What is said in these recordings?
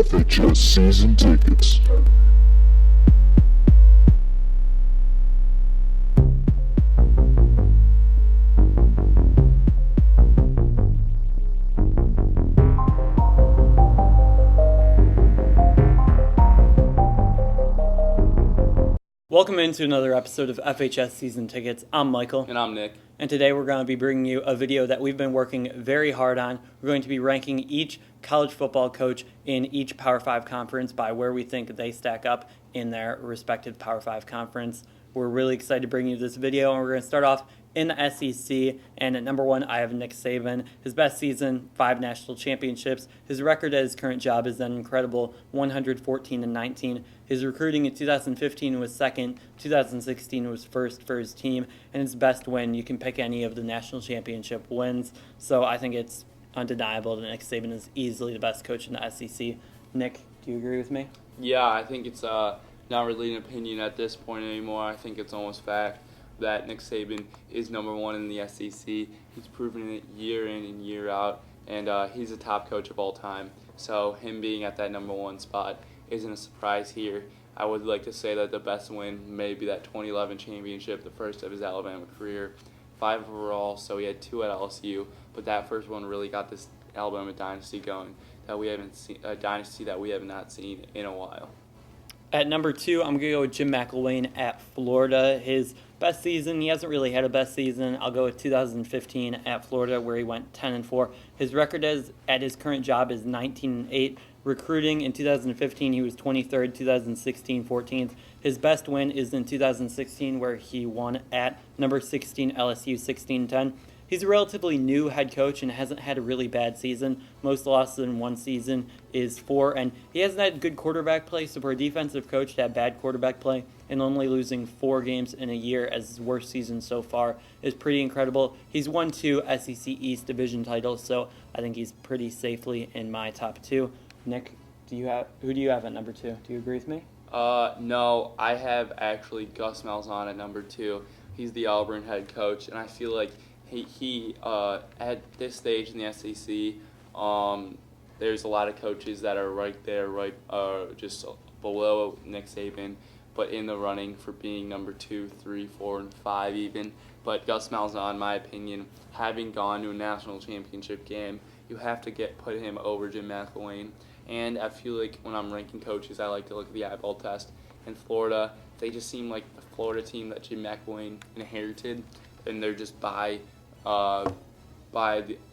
FHS season tickets. Welcome into another episode of FHS Season Tickets. I'm Michael. And I'm Nick. And today we're going to be bringing you a video that we've been working very hard on. We're going to be ranking each college football coach in each Power 5 conference by where we think they stack up in their respective Power 5 conference. We're really excited to bring you this video, and we're going to start off in the SEC. And at number 1, I have Nick Saban. His best season, 5 national championships. His record at his current job is an incredible 114-19. His recruiting in 2015 was second, 2016 was first for his team, and his best win, you can pick any of the national championship wins. So I think it's undeniable that Nick Saban is easily the best coach in the SEC. Nick, do you agree with me? Yeah, I think it's not really an opinion at this point anymore. I think it's almost fact that Nick Saban is number 1 in the SEC. He's proven it year in and year out, and he's a top coach of all time. So him being at that number 1 spot isn't a surprise here. I would like to say that the best win may be that 2011 championship, the first of his Alabama career. 5 overall, so he had 2 at LSU, but that first one really got this Alabama dynasty going that we haven't seen, a dynasty that we have not seen in a while. At number 2, I'm going to go with Jim McElwain at Florida. His best season, he hasn't really had a best season. I'll go with 2015 at Florida, where he went 10-4. His record at his current job is 19-8. Recruiting in 2015, he was 23rd, 2016, 14th. His best win is in 2016, where he won at number 16 LSU 16-10. He's a relatively new head coach and hasn't had a really bad season. Most losses in one season is 4, and he hasn't had good quarterback play, so for a defensive coach to have bad quarterback play and only losing 4 games in a year as his worst season so far is pretty incredible. He's won 2 SEC East division titles, so I think he's pretty safely in my top 2. Nick, who do you have at number 2? Do you agree with me? No, I have actually Gus Malzahn at number 2. He's the Auburn head coach, and I feel like he at this stage in the SEC, there's a lot of coaches that are right there, just below Nick Saban, but in the running for being number 2, 3, 4, and 5 even. But Gus Malzahn, in my opinion, having gone to a national championship game, you have to put him over Jim McElwain. And I feel like when I'm ranking coaches, I like to look at the eyeball test. In Florida, they just seem like the Florida team that Jim McElwain inherited, and they're just by the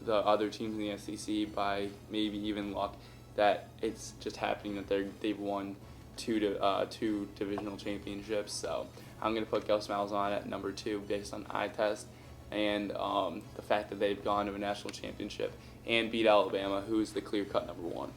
other teams in the SEC, by maybe even luck, that it's just happening that they've won two divisional championships. So I'm going to put Gus Malzahn at number 2 based on eye test and the fact that they've gone to a national championship and beat Alabama, who's the clear-cut number 1.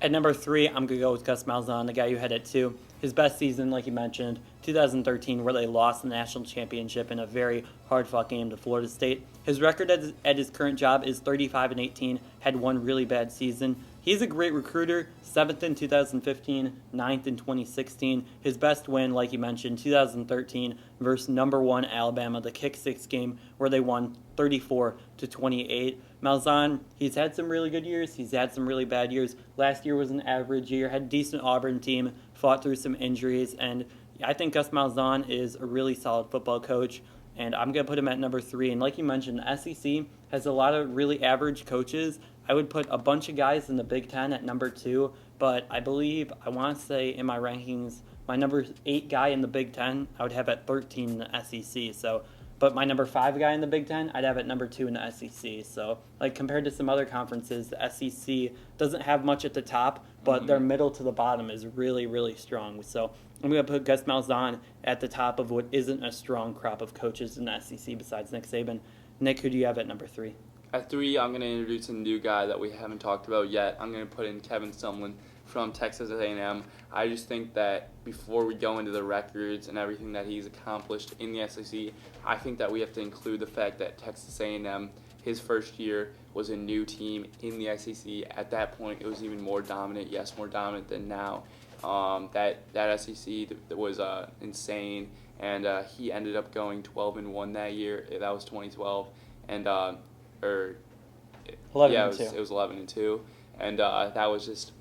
At number 3, I'm going to go with Gus Malzahn, the guy you had at 2. His best season, like you mentioned, 2013, where they lost the national championship in a very hard-fought game to Florida State. His record at his current job is 35-18, had 1 really bad season. He's a great recruiter, 7th in 2015, 9th in 2016. His best win, like you mentioned, 2013 versus number 1 Alabama, the kick-6 game, where they won 34-28. Malzahn, he's had some really good years. He's had some really bad years. Last year was an average year, had a decent Auburn team, fought through some injuries, and I think Gus Malzahn is a really solid football coach, and I'm going to put him at number 3. And like you mentioned, the SEC has a lot of really average coaches. I would put a bunch of guys in the Big Ten at number 2, but I want to say in my rankings, my number 8 guy in the Big Ten, I would have at 13 in the SEC. But my number 5 guy in the Big Ten, I'd have at number 2 in the SEC. So, like, compared to some other conferences, the SEC doesn't have much at the top, but their middle to the bottom is really, really strong. So I'm going to put Gus Malzahn at the top of what isn't a strong crop of coaches in the SEC besides Nick Saban. Nick, who do you have at number 3? At 3, I'm going to introduce a new guy that we haven't talked about yet. I'm going to put in Kevin Sumlin from Texas A&M. I just think that before we go into the records and everything that he's accomplished in the SEC, I think that we have to include the fact that Texas A&M, his first year, was a new team in the SEC. At that point, it was even more dominant, more dominant than now. That SEC was insane, and he ended up going 12-1 that year. That was 2012, and 11-2. It was 11-2, and that was just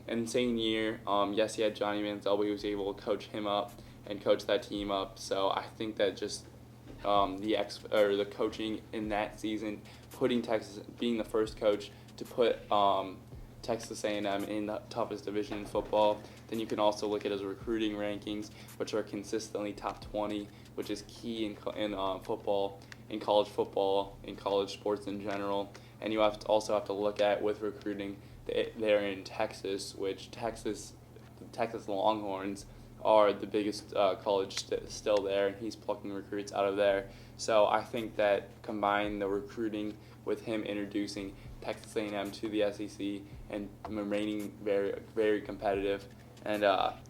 insane year. Yes, he had Johnny Manziel, but he was able to coach him up and coach that team up. So I think that just the coaching in that season, putting Texas, being the first coach to put Texas A&M in the toughest division in football. Then you can also look at his recruiting rankings, which are consistently top 20, which is key in football, in college football, in college sports in general. And you also have to look at with recruiting, they're in Texas, which the Texas Longhorns are the biggest college still there, and he's plucking recruits out of there. So I think that combine the recruiting with him introducing Texas A&M to the SEC and remaining very, very competitive, and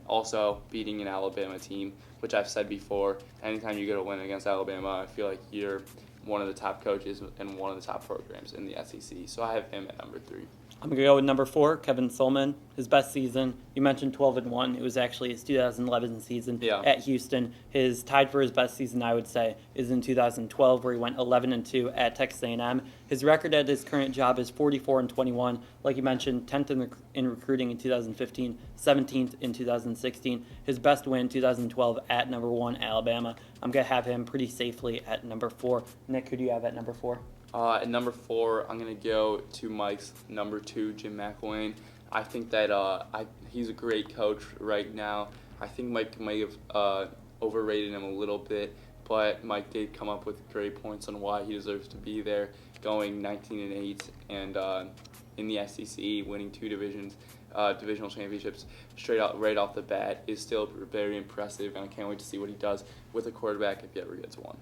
also beating an Alabama team, which I've said before, anytime you get a win against Alabama, I feel like you're one of the top coaches and one of the top programs in the SEC. So I have him at number 3. I'm going to go with number 4, Kevin Solman. His best season, you mentioned 12-1. It was actually his 2011 season at Houston. His tied for his best season, I would say, is in 2012, where he went 11-2 at Texas A&M. His record at his current job is 44-21. Like you mentioned, 10th in recruiting in 2015, 17th in 2016. His best win, 2012, at number 1, Alabama. I'm going to have him pretty safely at number 4. Nick, who do you have at number 4? At number 4, I'm going to go to Mike's number 2, Jim McElwain. I think that he's a great coach right now. I think Mike might have overrated him a little bit, but Mike did come up with great points on why he deserves to be there, going 19-8 and in the SEC, winning 2 divisional championships right off the bat is still very impressive, and I can't wait to see what he does with a quarterback if he ever gets one.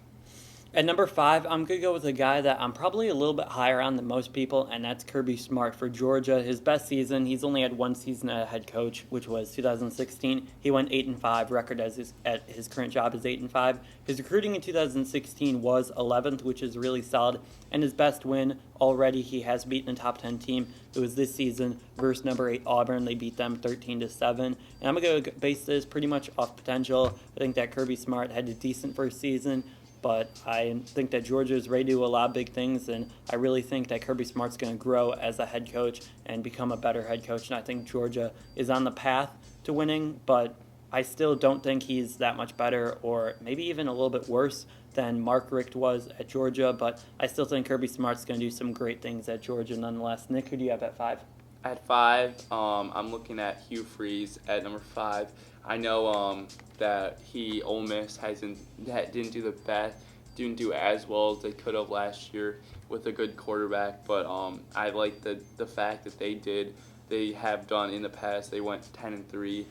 At number 5, I'm going to go with a guy that I'm probably a little bit higher on than most people, and that's Kirby Smart for Georgia. His best season, he's only had 1 season as a head coach, which was 2016. He went 8-5. Record at his current job is 8-5. His recruiting in 2016 was 11th, which is really solid. And his best win already, he has beaten a top 10 team. It was this season versus number 8 Auburn. They beat them 13-7. And I'm going to base this pretty much off potential. I think that Kirby Smart had a decent first season, but I think that Georgia is ready to do a lot of big things, and I really think that Kirby Smart's going to grow as a head coach and become a better head coach, and I think Georgia is on the path to winning, but I still don't think he's that much better or maybe even a little bit worse than Mark Richt was at Georgia, but I still think Kirby Smart's going to do some great things at Georgia nonetheless. Nick, who do you have at 5? At 5, I'm looking at Hugh Freeze at number 5. I know that Ole Miss didn't do as well as they could have last year with a good quarterback, but I like the fact that they have done in the past. They went 10-3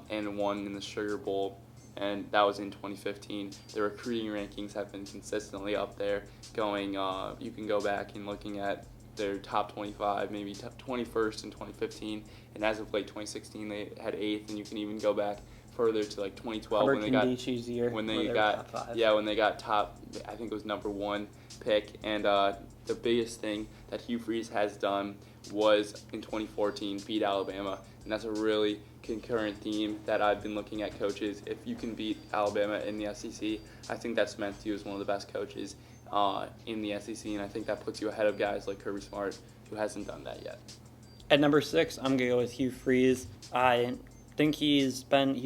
and won in the Sugar Bowl, and that was in 2015. The recruiting rankings have been consistently up there. You can go back and looking at their top 25, maybe top 21st in 2015, and as of late 2016 they had 8th, and you can even go back further to like 2012 when they got top, I think it was number 1 pick, and the biggest thing that Hugh Freeze has done was in 2014 beat Alabama, and that's a really concurrent theme that I've been looking at coaches. If you can beat Alabama in the SEC, I think that cements you as one of the best coaches in the SEC, and I think that puts you ahead of guys like Kirby Smart, who hasn't done that yet. At number 6, I'm going to go with Hugh Freeze. I think he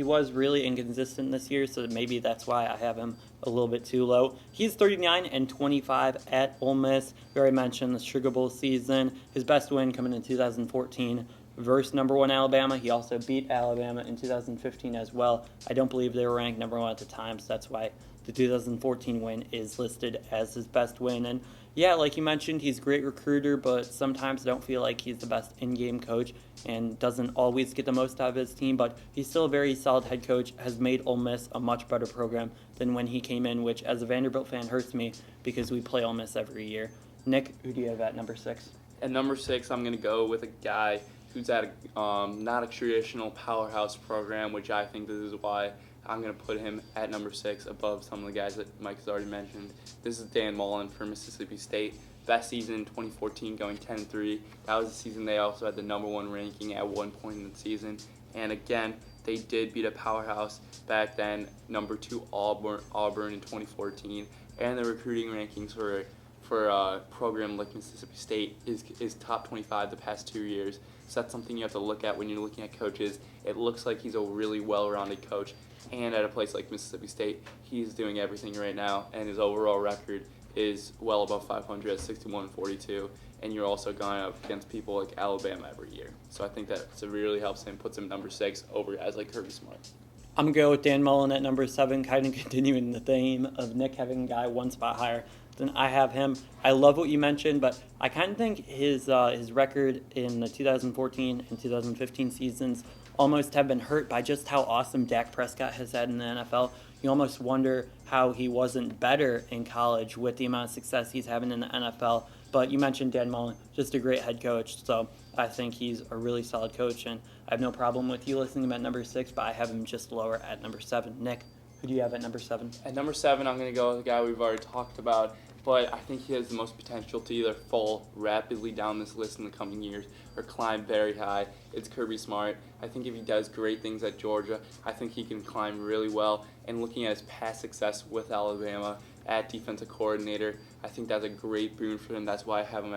was really inconsistent this year, so maybe that's why I have him a little bit too low. He's 39-25 at Ole Miss. We already mentioned the Sugar Bowl season. His best win coming in 2014 versus number 1 Alabama. He also beat Alabama in 2015 as well. I don't believe they were ranked number 1 at the time, so that's why the 2014 win is listed as his best win. And yeah, like you mentioned, he's a great recruiter, but sometimes I don't feel like he's the best in-game coach and doesn't always get the most out of his team, but he's still a very solid head coach, has made Ole Miss a much better program than when he came in, which as a Vanderbilt fan hurts me because we play Ole Miss every year. Nick, who do you have at number 6? At number 6, I'm going to go with a guy who's at not a traditional powerhouse program, which I think this is why I'm going to put him at number 6 above some of the guys that Mike has already mentioned. This is Dan Mullen for Mississippi State. Best season in 2014, going 10-3. That was the season they also had the number 1 ranking at one point in the season. And again, they did beat a powerhouse back then, number 2 Auburn in 2014. And the recruiting rankings for a program like Mississippi State is top 25 the past 2 years. So that's something you have to look at when you're looking at coaches. It looks like he's a really well-rounded coach. And at a place like Mississippi State, he's doing everything right now, and his overall record is well above 500 at 61-42. And you're also going up against people like Alabama every year. So I think that it really helps him, puts him number 6 over guys like Kirby Smart. I'm going to go with Dan Mullen at number 7, kind of continuing the theme of Nick having a guy one spot higher than I have him. I love what you mentioned, but I kind of think his record in the 2014 and 2015 seasons almost have been hurt by just how awesome Dak Prescott has had in the NFL. You almost wonder how he wasn't better in college with the amount of success he's having in the NFL. But you mentioned Dan Mullen, just a great head coach. So I think he's a really solid coach, and I have no problem with you listing him at number 6, but I have him just lower at number 7. Nick, who do you have at number 7? At number 7, I'm going to go with a guy we've already talked about, but I think he has the most potential to either fall rapidly down this list in the coming years or climb very high. It's Kirby Smart. I think if he does great things at Georgia, I think he can climb really well. And looking at his past success with Alabama at defensive coordinator, I think that's a great boon for him. That's why I have him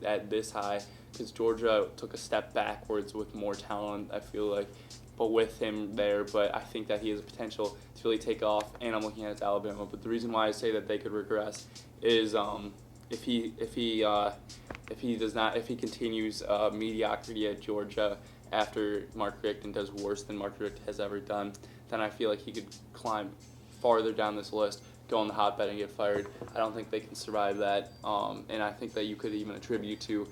at this high, because Georgia took a step backwards with more talent, I feel like, but with him there. But I think that he has a potential to really take off, and I'm looking at his Alabama. But the reason why I say that they could regress is if he continues mediocrity at Georgia after Mark Richt and does worse than Mark Richt has ever done, then I feel like he could climb farther down this list, go on the hotbed and get fired. I don't think they can survive that, and I think that you could even attribute to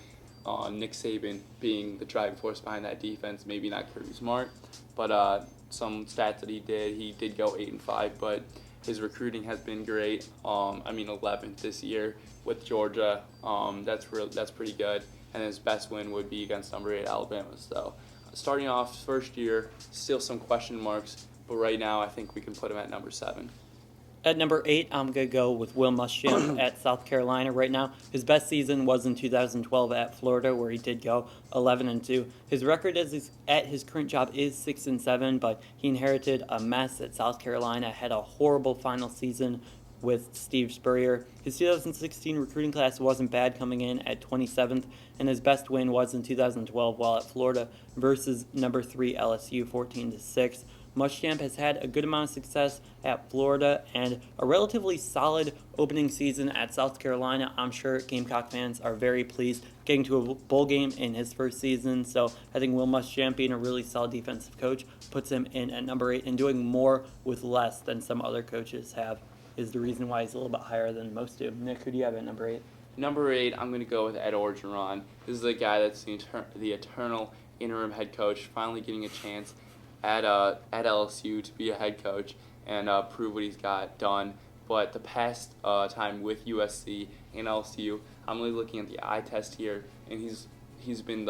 Nick Saban being the driving force behind that defense. Maybe not Kirby Smart, but some stats that he did go 8-5, but his recruiting has been great. 11th this year with Georgia. That's pretty good. And his best win would be against number 8 Alabama. So starting off first year, still some question marks, but right now I think we can put him at number 7. At number 8, I'm going to go with Will Muschamp at South Carolina right now. His best season was in 2012 at Florida, where he did go 11-2. His record at his current job is 6-7, but he inherited a mess at South Carolina, had a horrible final season with Steve Spurrier. His 2016 recruiting class wasn't bad, coming in at 27th, and his best win was in 2012 while at Florida versus number 3 LSU 14-6. Muschamp has had a good amount of success at Florida and a relatively solid opening season at South Carolina. I'm sure Gamecock fans are very pleased getting to a bowl game in his first season. So I think Will Muschamp, being a really solid defensive coach, puts him in at number 8, and doing more with less than some other coaches have is the reason why he's a little bit higher than most do. Nick, who do you have at number 8? Number 8, I'm going to go with Ed Orgeron. This is the guy that's the eternal interim head coach, finally getting a chance at LSU to be a head coach and prove what he's got done. But the past time with USC and LSU, I'm really looking at the eye test here, and he's been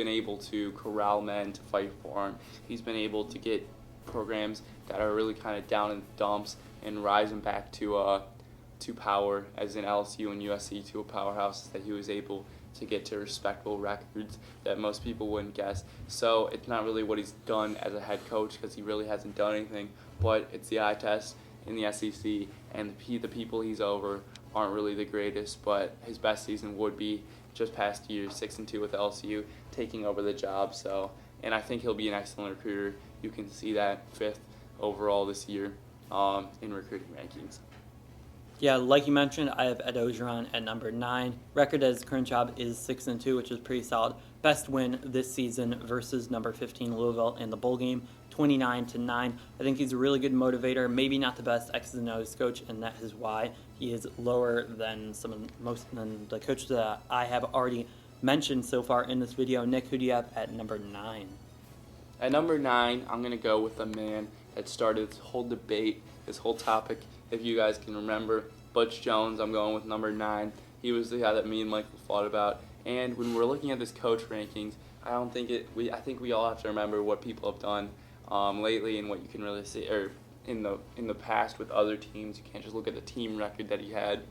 able to corral men to fight for him. He's been able to get programs that are really kind of down in the dumps and rise them back to power, as in LSU and USC, to a powerhouse that he was able to get to respectable records that most people wouldn't guess. So it's not really what he's done as a head coach, because he really hasn't done anything, but it's the eye test in the SEC, and the people he's over aren't really the greatest, but his best season would be just past year, 6-2 with LSU, taking over the job. So, and I think he'll be an excellent recruiter. You can see that 5th overall this year in recruiting rankings. Yeah, like you mentioned, I have Ed Orgeron at number 9. Record at his current job is 6-2, which is pretty solid. Best win this season versus number 15 Louisville in the bowl game, 29-9. I think he's a really good motivator. Maybe not the best X's and O's coach, and that is why he is lower than most than the coaches that I have already mentioned so far in this video. Nick, who do you have at number 9? At number 9, I'm going to go with the man that started this whole debate, this whole topic. If you guys can remember, Butch Jones, I'm going with number 9. He was the guy that me and Michael fought about. And when we're looking at this coach rankings, I think we all have to remember what people have done lately and what you can really see, or in the past with other teams. You can't just look at the team record that he had.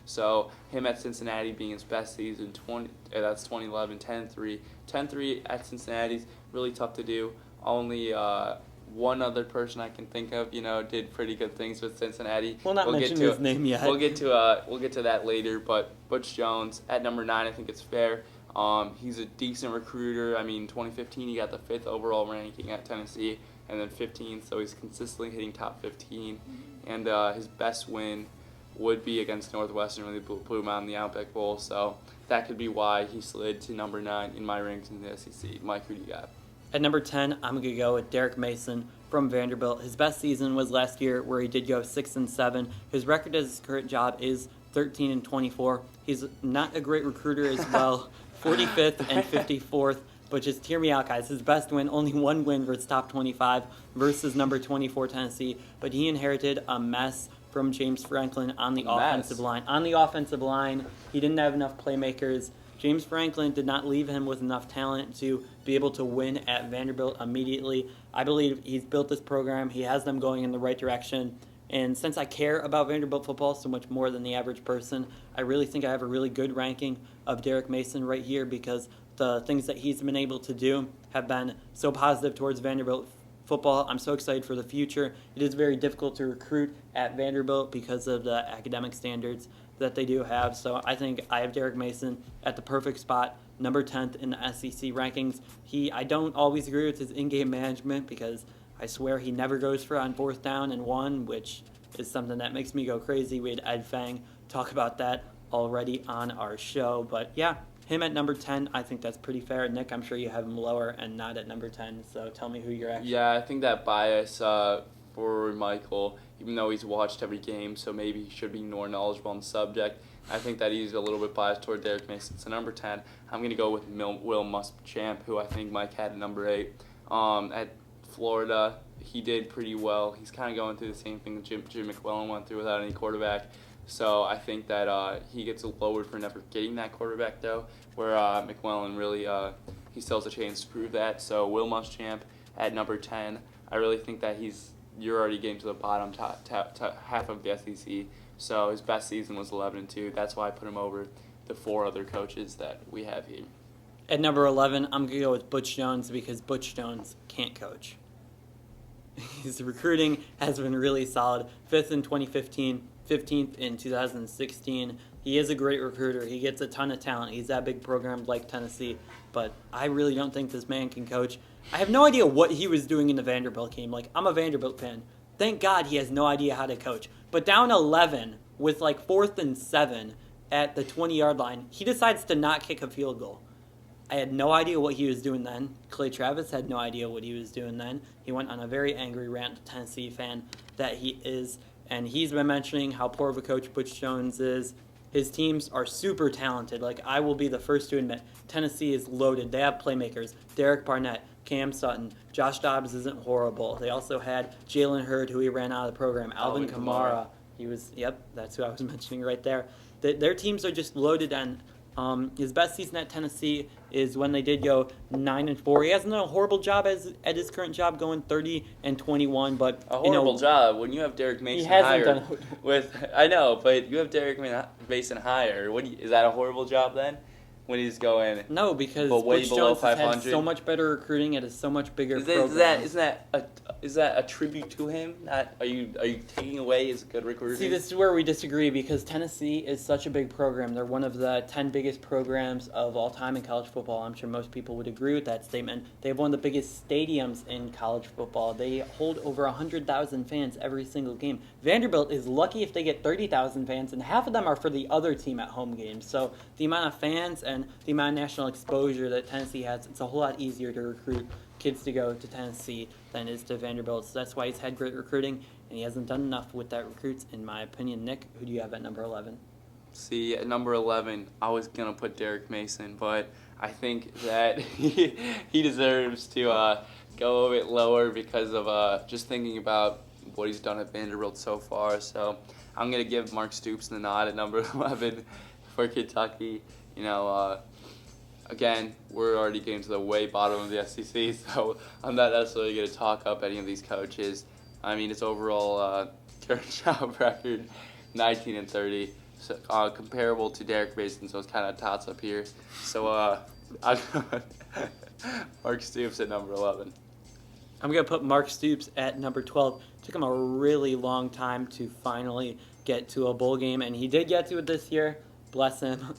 So him at Cincinnati being his best season, that's 2011, 10-3. 10-3 at Cincinnati's really tough to do. Only one other person I can think of, did pretty good things with Cincinnati. We'll not mention his name yet. We'll get to that later. But Butch Jones at number 9, I think it's fair. He's a decent recruiter. I mean, 2015 he got the 5th overall ranking at Tennessee, and then 15th, so he's consistently hitting top 15. And his best win would be against Northwestern when they blew him out in the Outback Bowl. So that could be why he slid to number 9 in my rankings in the SEC. Mike, who do you got? At number 10, I'm going to go with Derek Mason from Vanderbilt. His best season was last year, where he did go 6-7. His record at his current job is 13-24. He's not a great recruiter as well, 45th and 54th. But just hear me out, guys. His best win, only one win versus top 25 versus number 24 Tennessee. But he inherited a mess from James Franklin on the offensive line. On the offensive line, he didn't have enough playmakers. James Franklin did not leave him with enough talent to be able to win at Vanderbilt immediately. I believe he's built this program. He has them going in the right direction. And since I care about Vanderbilt football so much more than the average person, I really think I have a really good ranking of Derek Mason right here because the things that he's been able to do have been so positive towards Vanderbilt football. I'm so excited for the future. It is very difficult to recruit at Vanderbilt because of the academic standards that they do have. So I think I have Derek Mason at the perfect spot, number 10th in the SEC rankings. I don't always agree with his in-game management because I swear he never goes for on 4th down and 1, which is something that makes me go crazy. We had Ed Fang talk about that already on our show. But yeah, him at number 10, I think that's pretty fair. Nick, I'm sure you have him lower and not at number 10, so tell me who you're actually... Yeah, I think that bias for Michael, even though he's watched every game, so maybe he should be more knowledgeable on the subject, I think that he's a little bit biased toward Derek Mason. So number 10, I'm going to go with Will Muschamp, who I think Mike had at number 8. At Florida, he did pretty well. He's kind of going through the same thing that Jim McClellan went through without any quarterback. So I think that he gets lowered for never getting that quarterback, though, where McClellan really, he still has a chance to prove that. So Will Muschamp at number 10, I really think that you're already getting to the bottom half of the SEC. So his best season was 11-2. That's why I put him over the 4 other coaches that we have here. At number 11, I'm going to go with Butch Jones because Butch Jones can't coach. His recruiting has been really solid. 5th in 2015, 15th in 2016. He is a great recruiter. He gets a ton of talent. He's that big program like Tennessee. But I really don't think this man can coach. I have no idea what he was doing in the Vanderbilt game. Like, I'm a Vanderbilt fan. Thank God he has no idea how to coach. But down 11 with like 4th and 7 at the 20-yard line, he decides to not kick a field goal. I had no idea what he was doing then. Clay Travis had no idea what he was doing then. He went on a very angry rant to Tennessee fan that he is. And he's been mentioning how poor of a coach Butch Jones is. His teams are super talented. Like, I will be the first to admit, Tennessee is loaded. They have playmakers. Derek Barnett, Cam Sutton, Josh Dobbs isn't horrible. They also had Jalen Hurd, who he ran out of the program. Alvin Kamara. That's who I was mentioning right there. Their teams are just loaded, and his best season at Tennessee is when they did go 9-4. He hasn't done a horrible job at his current job, going 30-21. But a horrible job when you have Derek Mason higher. I know, but you have Derek Mason higher. Is that a horrible job then? When he's going no, because way Butch below Jones has 500. had so much better recruiting. It is so much bigger. Program. Is that a tribute to him? Are you taking away his good recruiting? See, this is where we disagree because Tennessee is such a big program. They're one of the 10 biggest programs of all time in college football. I'm sure most people would agree with that statement. They have one of the biggest stadiums in college football. They hold over 100,000 fans every single game. Vanderbilt is lucky if they get 30,000 fans, and half of them are for the other team at home games. So the amount of fans and the amount of national exposure that Tennessee has, it's a whole lot easier to recruit kids to go to Tennessee than it is to Vanderbilt. So that's why he's had great recruiting, and he hasn't done enough with that recruits, in my opinion. Nick, who do you have at number 11? See, at number 11, I was going to put Derek Mason, but I think that he deserves to go a bit lower because of just thinking about what he's done at Vanderbilt so far. So I'm going to give Mark Stoops the nod at number 11 for Kentucky. Again, we're already getting to the way bottom of the SEC, so I'm not necessarily going to talk up any of these coaches. I mean, his overall current job record, 19-30, so, comparable to Derek Mason, so it's kind of tots up here. So Mark Stoops at number 11. I'm going to put Mark Stoops at number 12. It took him a really long time to finally get to a bowl game, and he did get to it this year. Bless him.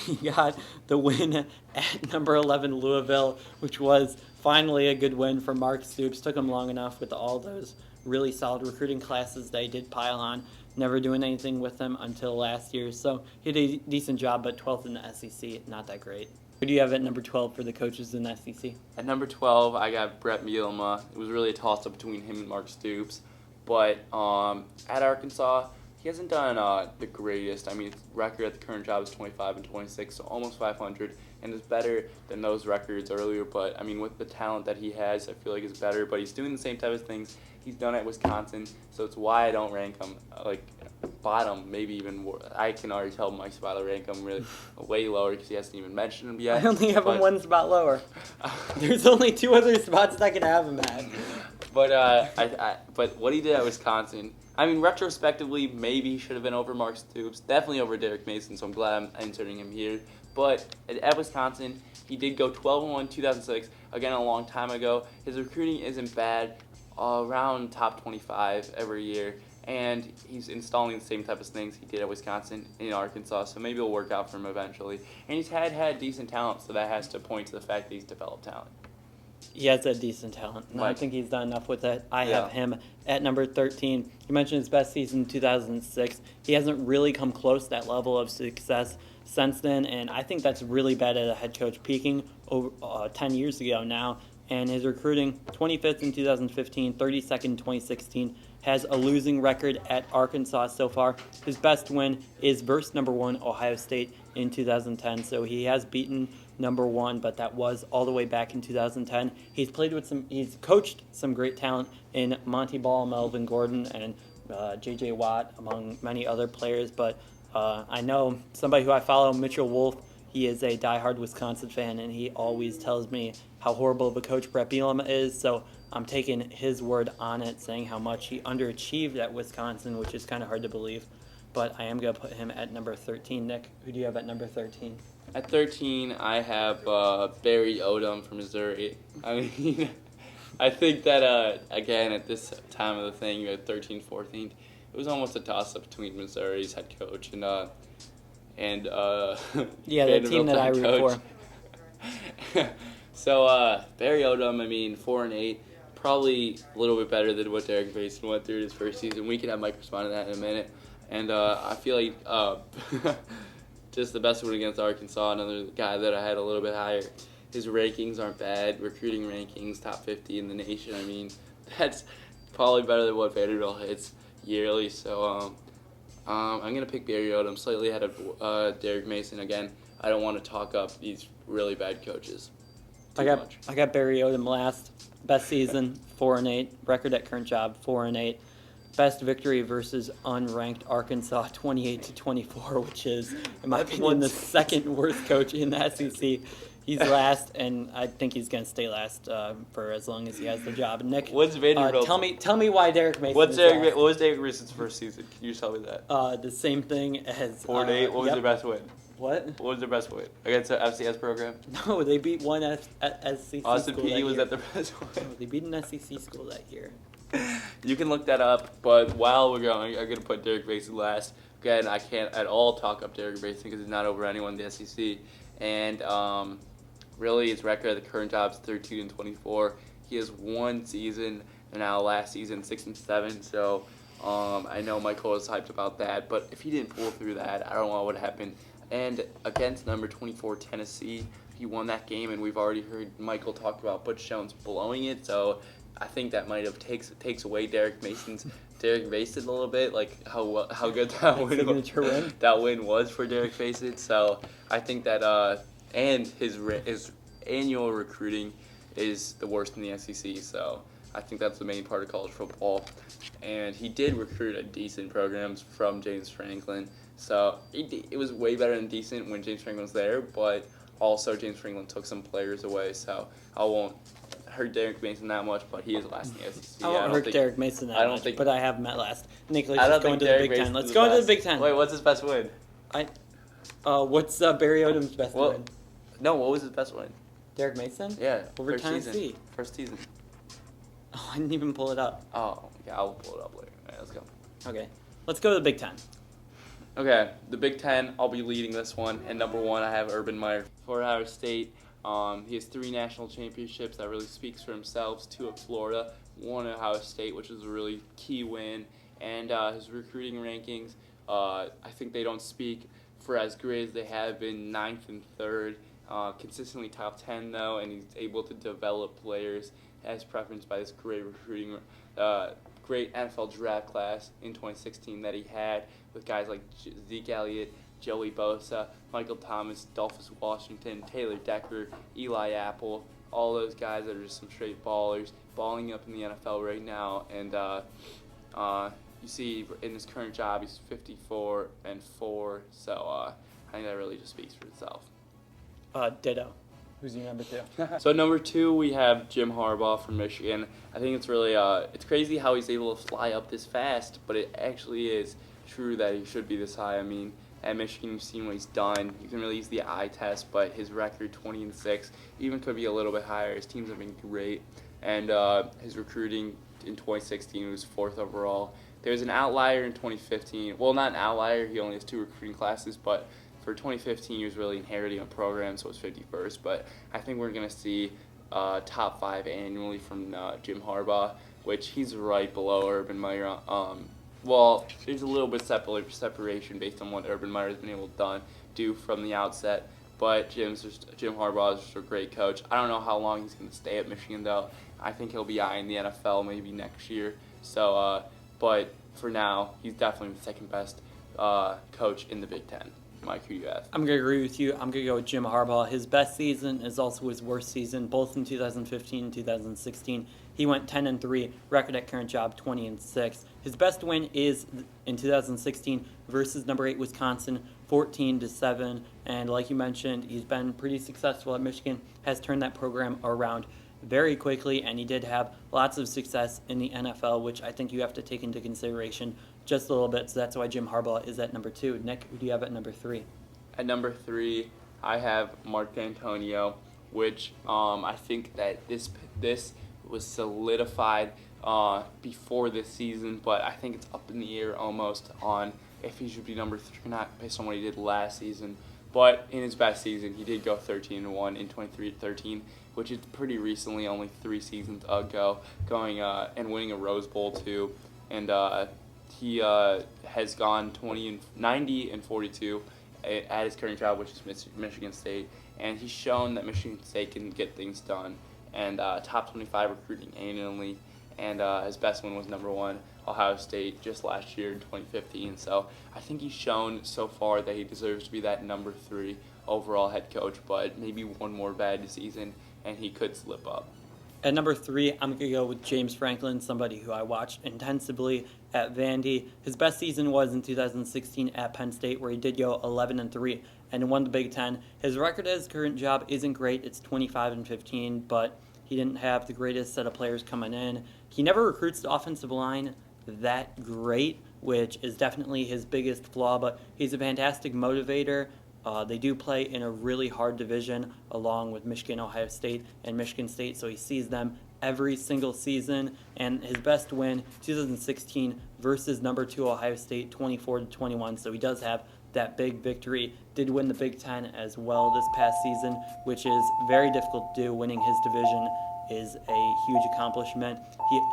He got the win at number 11 Louisville, which was finally a good win for Mark Stoops. Took him long enough with all those really solid recruiting classes they did pile on. Never doing anything with them until last year. So he did a decent job, but 12th in the SEC, not that great. Who do you have at number 12 for the coaches in the SEC? At number 12, I got Brett Bielema. It was really a toss-up between him and Mark Stoops. But at Arkansas, he hasn't done the greatest. I mean, his record at the current job is 25-26, so almost 500, and it's better than those records earlier. But, I mean, with the talent that he has, I feel like it's better. But he's doing the same type of things he's done at Wisconsin, so it's why I don't rank him, bottom, maybe even more. I can already tell Mike's about to rank him really way lower because he hasn't even mentioned him yet. I only have him one spot lower. There's only 2 other spots that I can have him at. But but what he did at Wisconsin, I mean, retrospectively, maybe he should have been over Mark Stoops, definitely over Derek Mason, so I'm glad I'm inserting him here. But at Wisconsin, he did go 12-1 2006, again a long time ago. His recruiting isn't bad, around top 25 every year, and he's installing the same type of things he did at Wisconsin in Arkansas, so maybe it'll work out for him eventually. And he's had decent talent, so that has to point to the fact that he's developed talent. He has a decent talent, and I think he's done enough with it. I have him at number 13. You mentioned his best season in 2006. He hasn't really come close to that level of success since then, and I think that's really bad at a head coach, peaking over 10 years ago now. And his recruiting, 25th in 2015, 32nd in 2016, has a losing record at Arkansas so far. His best win is versus number 1 Ohio State in 2010, so he has beaten number 1, but that was all the way back in 2010. He's coached some great talent in Monty Ball, Melvin Gordon, and J.J. Watt, among many other players, but I know somebody who I follow, Mitchell Wolf. He is a diehard Wisconsin fan, and he always tells me how horrible of a coach Brett Bielema is, so I'm taking his word on it, saying how much he underachieved at Wisconsin, which is kind of hard to believe. But I am going to put him at number 13. Nick, who do you have at number 13? At 13, I have Barry Odom from Missouri. I mean, I think that, again, at this time of the thing, at 13th, 14th, it was almost a toss-up between Missouri's head coach and yeah, the team that I root for. So Barry Odom, I mean, 4-8, probably a little bit better than what Derek Mason went through his first season. We can have Mike respond to that in a minute. And I feel like just the best win against Arkansas, another guy that I had a little bit higher. His rankings aren't bad, recruiting rankings, top 50 in the nation. I mean, that's probably better than what Vanderbilt hits yearly. So I'm going to pick Barry Odom, slightly ahead of Derek Mason. Again, I don't want to talk up these really bad coaches too much. I got Barry Odom last. Best season, 4-8. Record at current job, 4-8. Best victory versus unranked Arkansas, 28-24, which is, in my opinion, the second worst coach in the SEC. He's last, and I think he's going to stay last for as long as he has the job. Nick, what's Vanderbilt? Tell me why Derek Mason. What was Derek Mason's first season? Can you tell me that? The same thing as 4-8. What was their best win? What? What was their best win against the FCS program? No, they beat one SEC Austin school. Peay was year. at their best win. No, they beat an SEC school that year. You can look that up, but while we're going, I'm going to put Derek Mason last. Again, I can't at all talk up Derek Mason because he's not over anyone in the SEC. And really, his record at the current job is 13-24. He has one season, and now last season 6-7. So I know Michael was hyped about that, but if he didn't pull through that, I don't know what would happen. And against number 24 Tennessee, he won that game, and we've already heard Michael talk about Butch Jones blowing it. So I think that might have takes away Derek Mason a little bit, like how good that win was for Derek Mason. So I think that and his annual recruiting is the worst in the SEC. So I think that's the main part of college football. And he did recruit a decent programs from James Franklin. So it was way better than decent when James Franklin was there, but also James Franklin took some players away. So I won't hurt Derek Mason that much, but he is last in the SEC. I won't hurt Derek Mason that much, but I have him at last. Nick, let's go into the Big Ten. Let's go into the Big Ten. Wait, what's his best win? What's Barry Odom's best win? No, what was his best win? Derek Mason? Yeah. Over Tennessee. First season. Oh, I didn't even pull it up. Oh, yeah, I'll pull it up later. All right, let's go. Okay. Let's go to the Big Ten. Okay, the Big Ten, I'll be leading this one. And number 1, I have Urban Meyer for Ohio State. He has 3 national championships. That really speaks for himself. 2 at Florida, 1 at Ohio State, which was a really key win. And his recruiting rankings, I think they don't speak for as great as they have been, 9th and 3rd. Consistently top 10, though, and he's able to develop players as preferenced by this great recruiting, great NFL draft class in 2016 that he had with guys like Zeke Elliott, Joey Bosa, Michael Thomas, Dolphus Washington, Taylor Decker, Eli Apple, all those guys that are just some straight ballers, balling up in the NFL right now. And you see in his current job, he's 54-4, so I think that really just speaks for itself. Ditto. Who's your number 2? So number 2, we have Jim Harbaugh from Michigan. I think it's really it's crazy how he's able to fly up this fast, but it actually is true that he should be this high. I mean, at Michigan, you've seen what he's done. You can really use the eye test, but his record, 20-6, even could be a little bit higher. His teams have been great, and his recruiting in 2016 was 4th overall. There's an outlier in 2015. Well, not an outlier. He only has 2 recruiting classes, but for 2015, he was really inheriting a program, so it was 51st. But I think we're going to see top 5 annually from Jim Harbaugh, which he's right below Urban Meyer. Well, there's a little bit separation based on what Urban Meyer has been able to do from the outset. But Jim Harbaugh is just a great coach. I don't know how long he's going to stay at Michigan, though. I think he'll be eyeing the NFL maybe next year. So, but for now, he's definitely the second best coach in the Big Ten. Mike, who do you have? I'm going to agree with you. I'm going to go with Jim Harbaugh. His best season is also his worst season, both in 2015 and 2016. He went 10-3, record at current job 20-6. His best win is in 2016 versus number 8 Wisconsin, 14-7. And like you mentioned, he's been pretty successful at Michigan, has turned that program around very quickly, and he did have lots of success in the NFL, which I think you have to take into consideration just a little bit. So that's why Jim Harbaugh is at number 2. Nick, who do you have at number 3? At number 3, I have Mark D'Antonio, which I think that this was solidified before this season, but I think it's up in the air almost on if he should be number 3 or not based on what he did last season. But in his best season, he did go 13-1 in 23-13, which is pretty recently, only 3 seasons ago, going and winning a Rose Bowl too. And he has gone 90-42 at his current job, which is Michigan State, and he's shown that Michigan State can get things done. And top 25 recruiting annually, and his best one was number 1 Ohio State just last year in 2015. So I think he's shown so far that he deserves to be that number 3 overall head coach, but maybe one more bad season and he could slip up. At number 3, I'm going to go with James Franklin, somebody who I watched intensively at Vandy. His best season was in 2016 at Penn State, where he did go 11-3 and won the Big Ten. His record at his current job isn't great. It's 25-15, but he didn't have the greatest set of players coming in. He never recruits the offensive line that great, which is definitely his biggest flaw, but he's a fantastic motivator. They do play in a really hard division along with Michigan, Ohio State, and Michigan State, so he sees them every single season. And his best win, 2016 versus number 2 Ohio State, 24-21, so he does have that big victory. Did win the Big Ten as well this past season, which is very difficult to do. Winning his division is a huge accomplishment.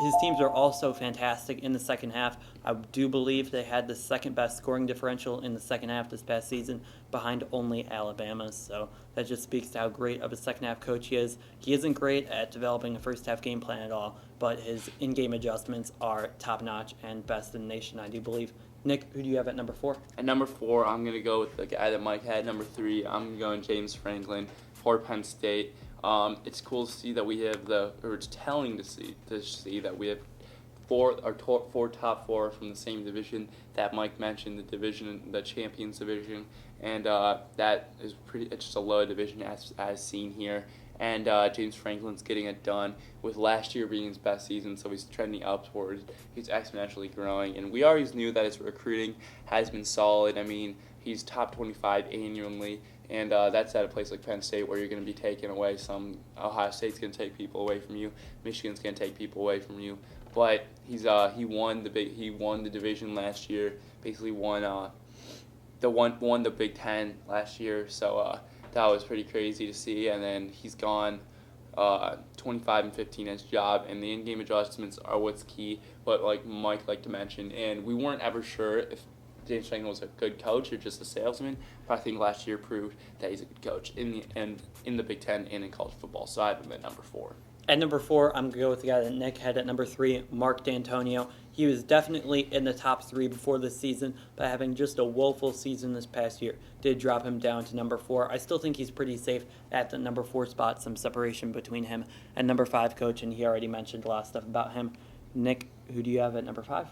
His teams are also fantastic in the second half. I do believe they had the second best scoring differential in the second half this past season, behind only Alabama. So that just speaks to how great of a second half coach he is. He isn't great at developing a first half game plan at all, but his in-game adjustments are top notch and best in the nation, I do believe. Nick, who do you have at number 4? At number 4, I'm going to go with the guy that Mike had. Number 3, I'm going James Franklin for Penn State. It's cool to see that we have it's telling to see that we have four top 4 from the same division that Mike mentioned, the Champions division, and that is it's just a low division as seen here. And James Franklin's getting it done with last year being his best season, so he's trending upwards. He's exponentially growing, and we always knew that his recruiting has been solid. I mean, he's top 25 annually, and that's at a place like Penn State where you're going to be taking away some. Ohio State's going to take people away from you. Michigan's going to take people away from you. But he won the division last year. Basically won won the Big Ten last year, so that was pretty crazy to see. And then he's gone 25-15 his job, and the in-game adjustments are what's key. But like Mike liked to mention, and we weren't ever sure if James Franklin was a good coach or just a salesman, but I think last year proved that he's a good coach in the Big Ten and in college football. So I have him at number 4. At number 4, I'm going to go with the guy that Nick had at number 3, Mark D'Antonio. He was definitely in the top 3 before this season, but having just a woeful season this past year did drop him down to number 4. I still think he's pretty safe at the number 4 spot, some separation between him and number 5 coach, and he already mentioned a lot of stuff about him. Nick, who do you have at number 5?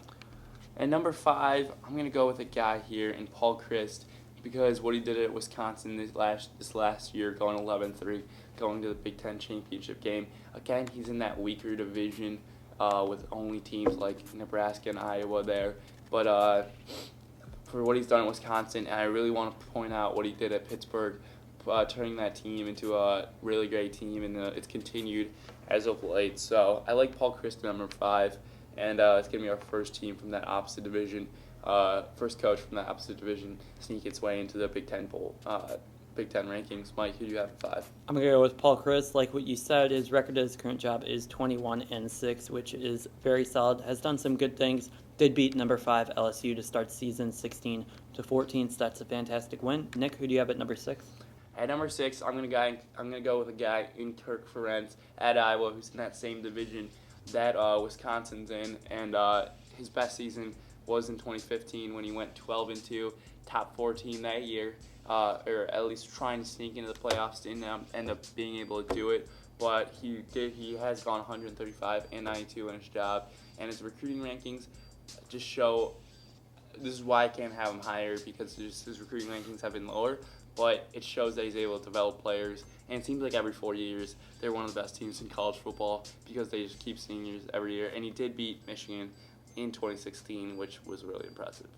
At number 5, I'm going to go with a guy here in Paul Chryst, because what he did at Wisconsin this last year, going 11-3, going to the Big Ten championship game. Again, he's in that weaker division with only teams like Nebraska and Iowa there. But for what he's done at Wisconsin, and I really want to point out what he did at Pittsburgh, turning that team into a really great team, and it's continued as of late. So I like Paul Chryst at number 5, and it's going to be our first team from that opposite division. First coach from that opposite division sneak its way into the Big Ten Big Ten rankings. Mike, who do you have at 5? I'm going to go with Paul Chryst. Like what you said, his record at his current job is 21-6, which is very solid. Has done some good things. Did beat number 5 LSU to start season 16-14, so that's a fantastic win. Nick, who do you have at number 6? At number 6, I'm gonna go with a guy in Kirk Ferentz at Iowa, who's in that same division that Wisconsin's in, and his best season was in 2015 when he went 12-2, top 14 that year, or at least trying to sneak into the playoffs. Didn't end up being able to do it, but he did. He has gone 135 and 92 in his job, and his recruiting rankings just show. This is why I can't have him higher, because his recruiting rankings have been lower, but it shows that he's able to develop players, and it seems like every 4 years they're one of the best teams in college football because they just keep seniors every year, and he did beat Michigan in 2016, which was really impressive.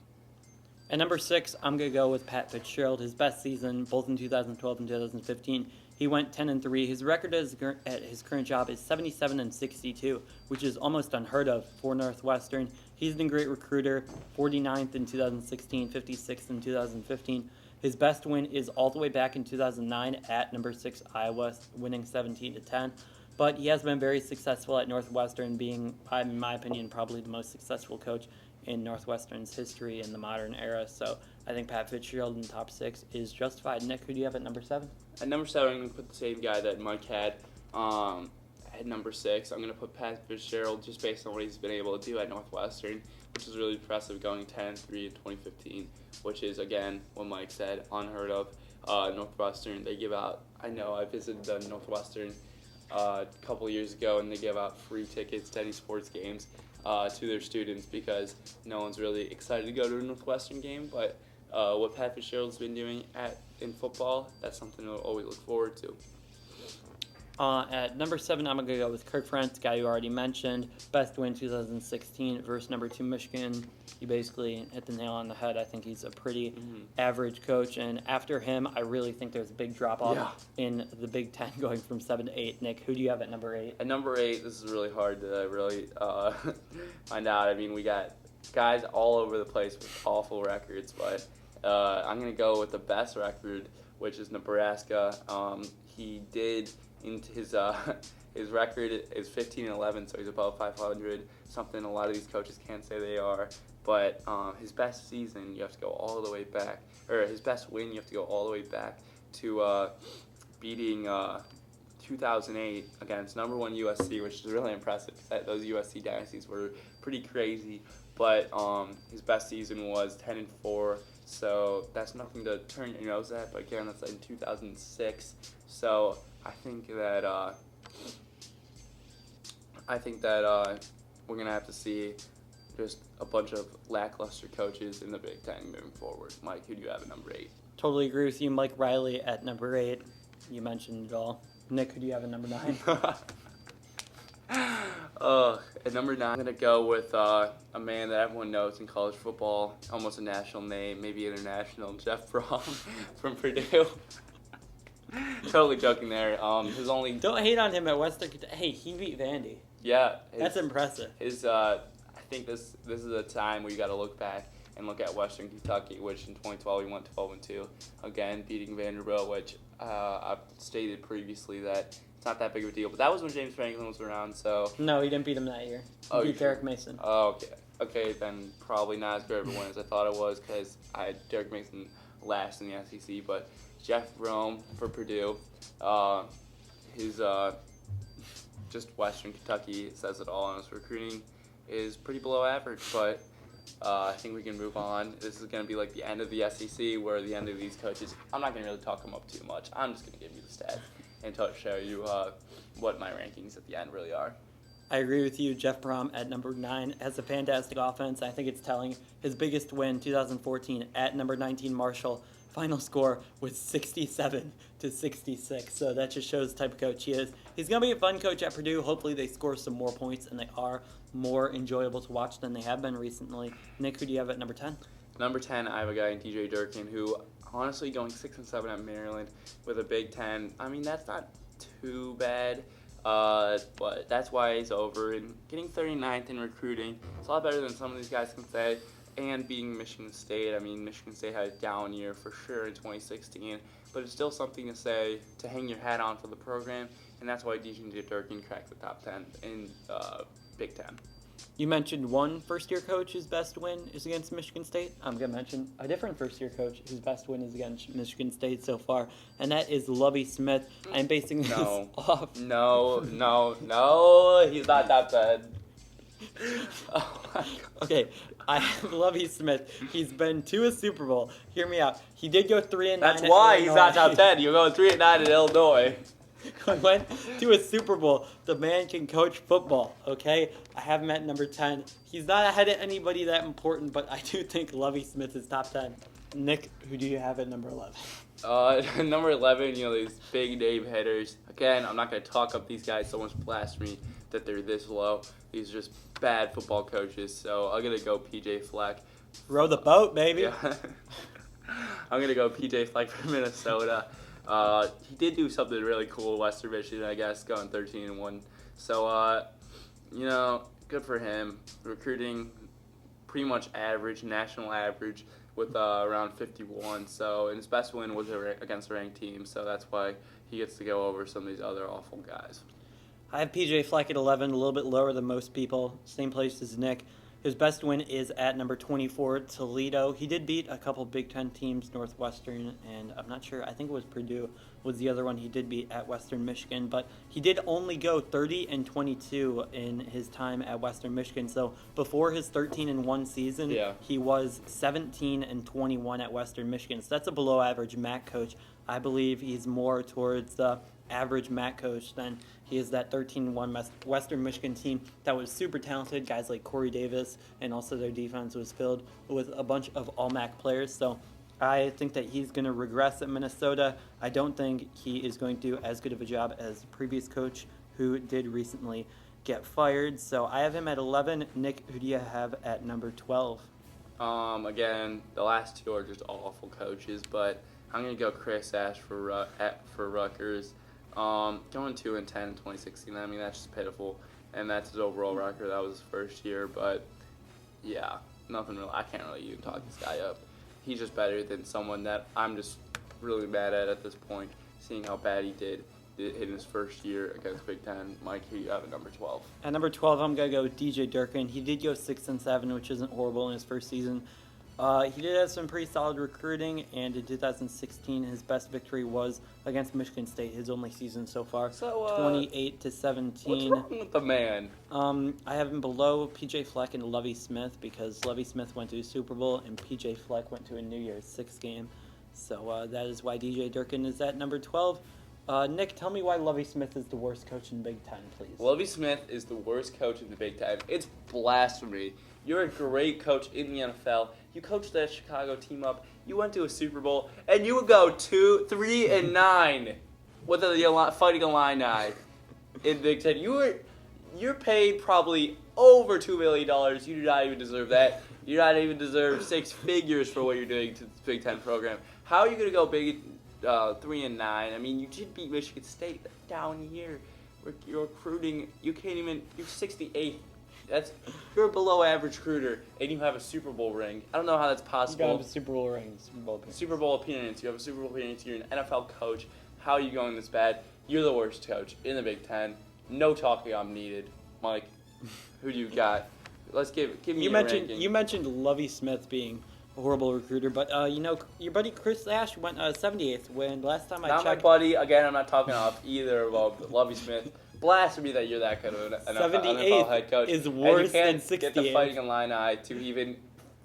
At number 6, I'm going to go with Pat Fitzgerald. His best season, both in 2012 and 2015, he went 10-3. His record at his current job is 77-62, which is almost unheard of for Northwestern. He's been a great recruiter, 49th in 2016, 56th in 2015. His best win is all the way back in 2009 at number 6 Iowa, winning 17-10. But he has been very successful at Northwestern, being, in my opinion, probably the most successful coach in Northwestern's history in the modern era. So I think Pat Fitzgerald in the top 6 is justified. Nick, who do you have at number 7? At number 7, I'm going to put the same guy that Mike had at number 6. I'm going to put Pat Fitzgerald just based on what he's been able to do at Northwestern, which is really impressive, going 10-3 in 2015, which is, again, what Mike said, unheard of. Northwestern, they give out, I know I visited the Northwestern a couple years ago, and they give out free tickets to any sports games to their students because no one's really excited to go to a Northwestern game. But what Pat Fitzgerald's been doing in football, that's something to always look forward to. At number 7, I'm going to go with Kirk Ferentz, guy you already mentioned. Best win 2016 versus number 2 Michigan. You basically hit the nail on the head. I think he's a pretty average coach. And after him, I really think there's a big drop-off in the Big Ten going from 7 to 8. Nick, who do you have at number 8? At number 8, this is really hard to really find out. I mean, we got guys all over the place with awful records, but I'm going to go with the best record, which is Nebraska. He did... His record is 15-11, so he's above 500. Something a lot of these coaches can't say they are. But his best season, you have to go all the way back, or his best win, you have to go all the way back to beating 2008 against number 1 USC, which is really impressive. Those USC dynasties were pretty crazy. But his best season was 10-4. So that's nothing to turn your nose at. But again, that's in 2006. So I think that we're gonna have to see just a bunch of lackluster coaches in the Big Ten moving forward. Mike, who do you have at number 8? Totally agree with you. Mike Riley at number 8. You mentioned it all. Nick, who do you have at number 9? At number 9, I'm gonna go with a man that everyone knows in college football, almost a national name, maybe international, Jeff Brom from Purdue. Totally joking there. His only... Don't hate on him at Western. Hey, he beat Vandy. Yeah. That's impressive. I think this is a time where you got to look back and look at Western Kentucky, which in 2012 we went 12-2, again beating Vanderbilt, which I've stated previously that it's not that big of a deal. But that was when James Franklin was around, so. No, he didn't beat him that year. He beat Derek Mason. Oh, okay. Okay, then probably not as good of a win as I thought it was because I had Derek Mason last in the SEC. But Jeff Rome for Purdue, his just Western Kentucky says it all, and his recruiting is pretty below average. But I think we can move on. This is going to be like the end of the SEC, where the end of these coaches. I'm not going to really talk them up too much. I'm just going to give you the stats and show you what my rankings at the end really are. I agree with you. Jeff Brom at number 9 has a fantastic offense. I think it's telling. His biggest win, 2014, at number 19 Marshall. Final score was 67-66. So that just shows the type of coach he is. He's going to be a fun coach at Purdue. Hopefully they score some more points, and they are more enjoyable to watch than they have been recently. Nick, who do you have at number 10? Number 10, I have a guy in DJ Durkin who, honestly, going 6-7 at Maryland with a Big Ten. I mean, that's not too bad. But that's why he's over. And getting 39th in recruiting, it's a lot better than some of these guys can say. And beating Michigan State. I mean, Michigan State had a down year for sure in 2016. But it's still something to say, to hang your hat on for the program. And that's why DJ Durkin cracked the top 10 in Big Ten. You mentioned one first-year coach whose best win is against Michigan State. I'm going to mention a different first-year coach whose best win is against Michigan State so far, and that is Lovie Smith. I'm basing this off. No, he's not that bad. Oh my God. Okay, I have Lovie Smith. He's been to a Super Bowl. Hear me out. He did go 3-9. That's why he's not top 10. You're going 3-9 at Illinois. Went to a Super Bowl. The man can coach football, okay? I have him at number 10. He's not ahead of anybody that important, but I do think Lovie Smith is top 10. Nick, who do you have at number 11? Number 11, these big name hitters. Again, I'm not going to talk up these guys. Someone's blasphemy that they're this low. These are just bad football coaches. So I'm going to go PJ Fleck. Row the boat, baby. Yeah. I'm going to go PJ Fleck from Minnesota. He did do something really cool at Western Michigan, I guess, going 13-1. So, good for him. Recruiting pretty much average, national average, with around 51. So, and his best win was against a ranked team. So that's why he gets to go over some of these other awful guys. I have PJ Fleck at 11, a little bit lower than most people. Same place as Nick. His best win is at number 24, Toledo. He did beat a couple Big Ten teams, Northwestern, and I'm not sure, I think it was Purdue was the other one he did beat at Western Michigan. But he did only go 30-22 in his time at Western Michigan. So before his 13-1 season, he was 17-21 at Western Michigan. So that's a below average MAC coach. I believe he's more towards the average MAC coach than he is that 13-1 Western Michigan team that was super talented. Guys like Corey Davis, and also their defense was filled with a bunch of all-MAC players. So I think that he's going to regress at Minnesota. I don't think he is going to do as good of a job as the previous coach who did recently get fired. So I have him at 11. Nick, who do you have at number 12? Again, the last two are just awful coaches, but I'm going to go Chris Ash for Rutgers. Going 2-10 in 2016, I mean, that's just pitiful. And that's his overall record. That was his first year. But, yeah, nothing real. I can't really even talk this guy up. He's just better than someone that I'm just really mad at this point, seeing how bad he did in his first year against Big Ten. Mike, who you have at number 12? At number 12, I'm going to go with DJ Durkin. He did go 6-7, which isn't horrible in his first season. He did have some pretty solid recruiting, and in 2016, his best victory was against Michigan State, his only season so far, so, 28-17. What's wrong with the man? I have him below PJ Fleck and Lovie Smith because Lovie Smith went to a Super Bowl and PJ Fleck went to a New Year's Six game. So that is why DJ Durkin is at number 12. Nick, tell me why Lovie Smith is the worst coach in Big Ten, please. Lovie Smith is the worst coach in the Big Ten. It's blasphemy. You're a great coach in the NFL. You coached that Chicago team up. You went to a Super Bowl, and you would go 3-9 with the Fighting Illini in Big Ten. You're paid probably over $2 million. You do not even deserve that. You do not even deserve six figures for what you're doing to the Big Ten program. How are you going to go 3-9? I mean, you did beat Michigan State down here. You're recruiting. You can't even. You're 68th you're a below average recruiter and you have a Super Bowl ring. I don't know how that's You possible. got a Super Bowl ring, Super Bowl appearance. Super Bowl appearance. You have a Super Bowl appearance. You're an NFL coach. How are you going this bad? You're the worst coach in the Big Ten. No talking I'm needed. Mike, who do you got? Let's give me You a mentioned ranking. you mentioned Lovie Smith being a horrible recruiter, but your buddy Chris Ash went 78th when last time I Not my checked. buddy. Again, I'm not talking off either of Lovie Smith. Blasphemy that you're that good of an NFL 78th head coach. is And you worse can't than get the 68th. Fighting Illini to even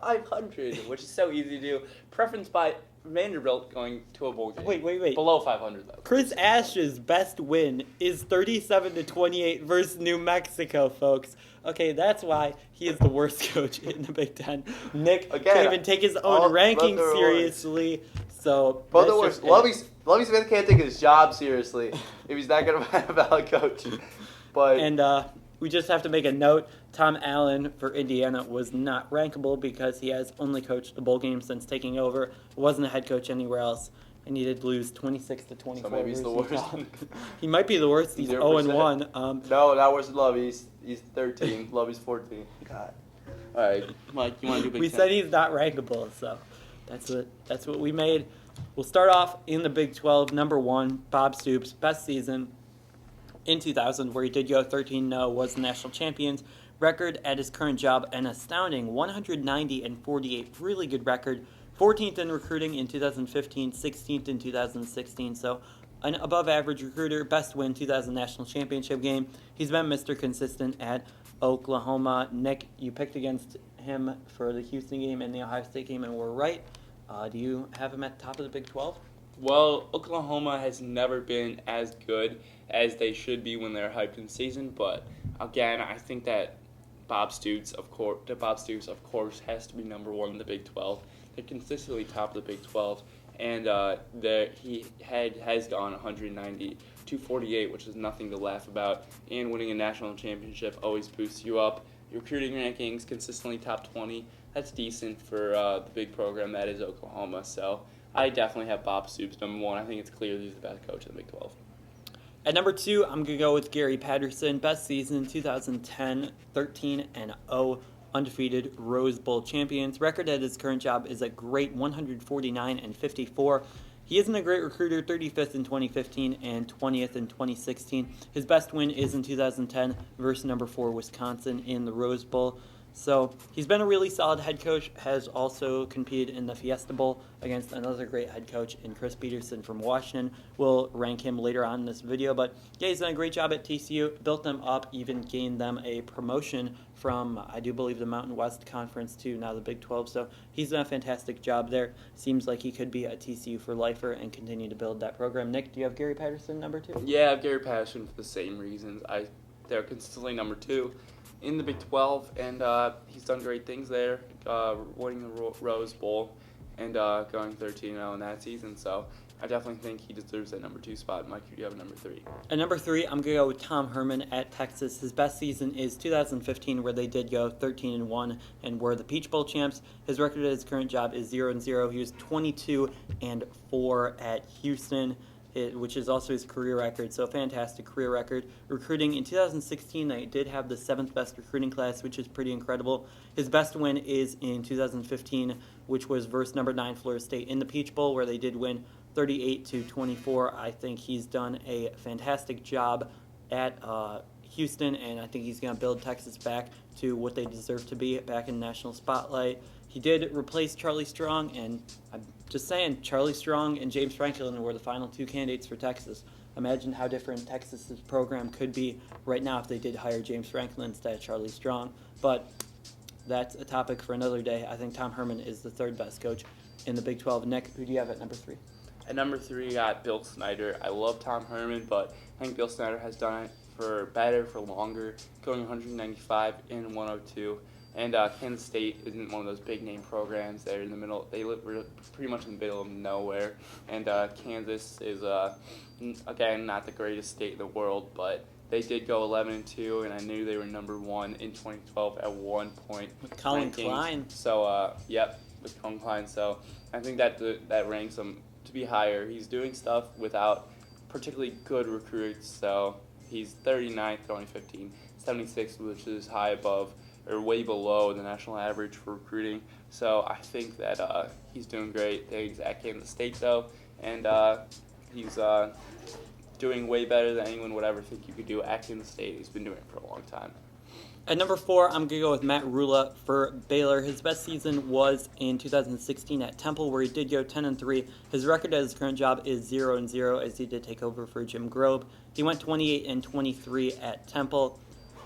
500, which is so easy to do. Preference by Vanderbilt going to a bowl game. Wait. Below 500 though. Chris Ash's best win is 37-28 versus New Mexico, folks. Okay, that's why he is the worst coach in the Big Ten. Nick Again, can't even take his all own ranking both are seriously. So Both that's the just worst. it. Lovie Smith can't take his job seriously if he's not going to be a valid coach. But And we just have to make a note. Tom Allen for Indiana was not rankable because he has only coached the bowl game since taking over. Wasn't a head coach anywhere else, and he did lose 26-24. So maybe he's the versus worst. Utah. He might be the worst. He's 0%. 0-1. no, not worse than Lovie. He's 13. Lovie's 14. God. All right, Mike, you want to do Big We Ten? said he's not rankable, so that's what we made. We'll start off in the Big 12. Number 1, Bob Stoops, best season in 2000, where he did go 13-0, was the national champions. Record at his current job, an astounding 190-48, really good record. 14th in recruiting in 2015, 16th in 2016, so an above-average recruiter. Best win 2000 national championship game. He's been Mr. Consistent at Oklahoma. Nick, you picked against him for the Houston game and the Ohio State game, and we're right. Do you have him at the top of the Big 12? Well, Oklahoma has never been as good as they should be when they're hyped in season, but again, I think that Bob Stoops, of course, has to be number 1 in the Big 12. They're consistently top of the Big 12, and he has gone 190-48, which is nothing to laugh about. And winning a national championship always boosts you up. Your recruiting rankings consistently top 20. That's decent for the big program that is Oklahoma. So I definitely have Bob Stoops number 1. I think it's clear he's the best coach in the Big 12. At number 2, I'm going to go with Gary Patterson. Best season 2010, 13-0, undefeated Rose Bowl champions. Record at his current job is a great 149-54. He isn't a great recruiter, 35th in 2015 and 20th in 2016. His best win is in 2010 versus number 4 Wisconsin in the Rose Bowl. So he's been a really solid head coach, has also competed in the Fiesta Bowl against another great head coach in Chris Peterson from Washington. We'll rank him later on in this video, but yeah, he's done a great job at TCU, built them up, even gained them a promotion from, I do believe, the Mountain West Conference to now the Big 12, so he's done a fantastic job there. Seems like he could be a TCU for lifer and continue to build that program. Nick, do you have Gary Patterson number 2? Yeah, I have Gary Patterson for the same reasons. They're consistently number 2 in the Big 12, and he's done great things there, winning the Rose Bowl and going 13-0 in that season. So I definitely think he deserves that number 2 spot. Mike, you have number 3. At number 3, I'm going to go with Tom Herman at Texas. His best season is 2015, where they did go 13-1 and were the Peach Bowl champs. His record at his current job is 0-0. He was 22-4 at Houston, which is also his career record, so a fantastic career record. Recruiting in 2016, they did have the 7th best recruiting class, which is pretty incredible. His best win is in 2015, which was versus number 9 Florida State in the Peach Bowl, where they did win 38-24. I think he's done a fantastic job at Houston, and I think he's going to build Texas back to what they deserve to be, back in the national spotlight. He did replace Charlie Strong, and I'm just saying, Charlie Strong and James Franklin were the final 2 candidates for Texas. Imagine how different Texas's program could be right now if they did hire James Franklin instead of Charlie Strong. But that's a topic for another day. I think Tom Herman is the 3rd best coach in the Big 12. Nick, who do you have at number 3? At number 3, I got Bill Snyder. I love Tom Herman, but I think Bill Snyder has done it for better, for longer, going 195 and 102. And Kansas State isn't one of those big-name programs. They're in the middle. They live pretty much in the middle of nowhere. And Kansas is, again, not the greatest state in the world, but they did go 11-2, and I knew they were number 1 in 2012 at one point. With Colin rankings. Klein. So, with Colin Klein. So I think that ranks him to be higher. He's doing stuff without particularly good recruits, so He's 39th, 2015, 76th, which is high above or way below the national average for recruiting. So I think that he's doing great. They exact came to state though, and he's doing way better than anyone would ever think you could do at Kansas State. He's been doing it for a long time. At number 4, I'm going to go with Matt Rula for Baylor. His best season was in 2016 at Temple, where he did go 10-3. His record at his current job is 0-0, as he did take over for Jim Grobe. He went 28-23 at Temple.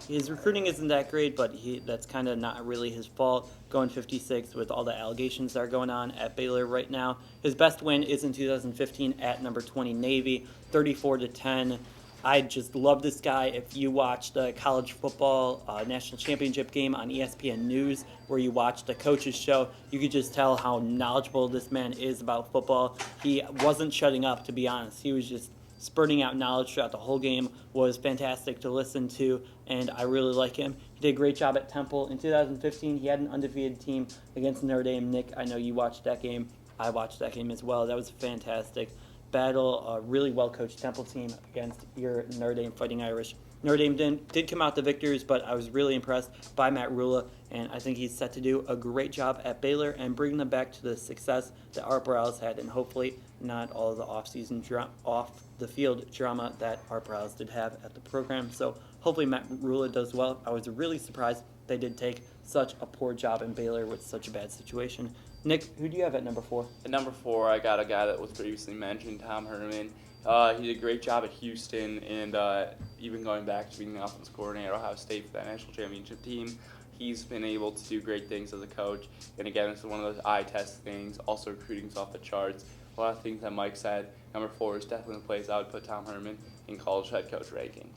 His recruiting isn't that great, but that's kind of not really his fault, going 56 with all the allegations that are going on at Baylor right now. His best win is in 2015 at number 20 Navy, 34-10. I just love this guy. If you watch the college football national championship game on ESPN News, where you watch the coaches show, you could just tell how knowledgeable this man is about football. He wasn't shutting up, to be honest. He was just spurting out knowledge throughout the whole game. Was fantastic to listen to, and I really like him. He did a great job at Temple. In 2015, he had an undefeated team against Notre Dame. Nick, I know you watched that game. I watched that game as well. That was fantastic battle, a really well-coached Temple team against your Notre Dame Fighting Irish. Notre Dame did come out the victors, but I was really impressed by Matt Rula, and I think he's set to do a great job at Baylor and bring them back to the success that Art Briles had, and hopefully not all of the off-the-field drama that Art Briles did have at the program. So hopefully Matt Rula does well. I was really surprised they did take such a poor job in Baylor with such a bad situation. Nick, who do you have at number 4? At number 4, I got a guy that was previously mentioned, Tom Herman. He did a great job at Houston, and even going back to being the offensive coordinator at Ohio State for that national championship team, he's been able to do great things as a coach. And again, it's one of those eye test things. Also, recruiting's off the charts. A lot of things that Mike said. Number 4 is definitely the place I would put Tom Herman in college head coach rankings.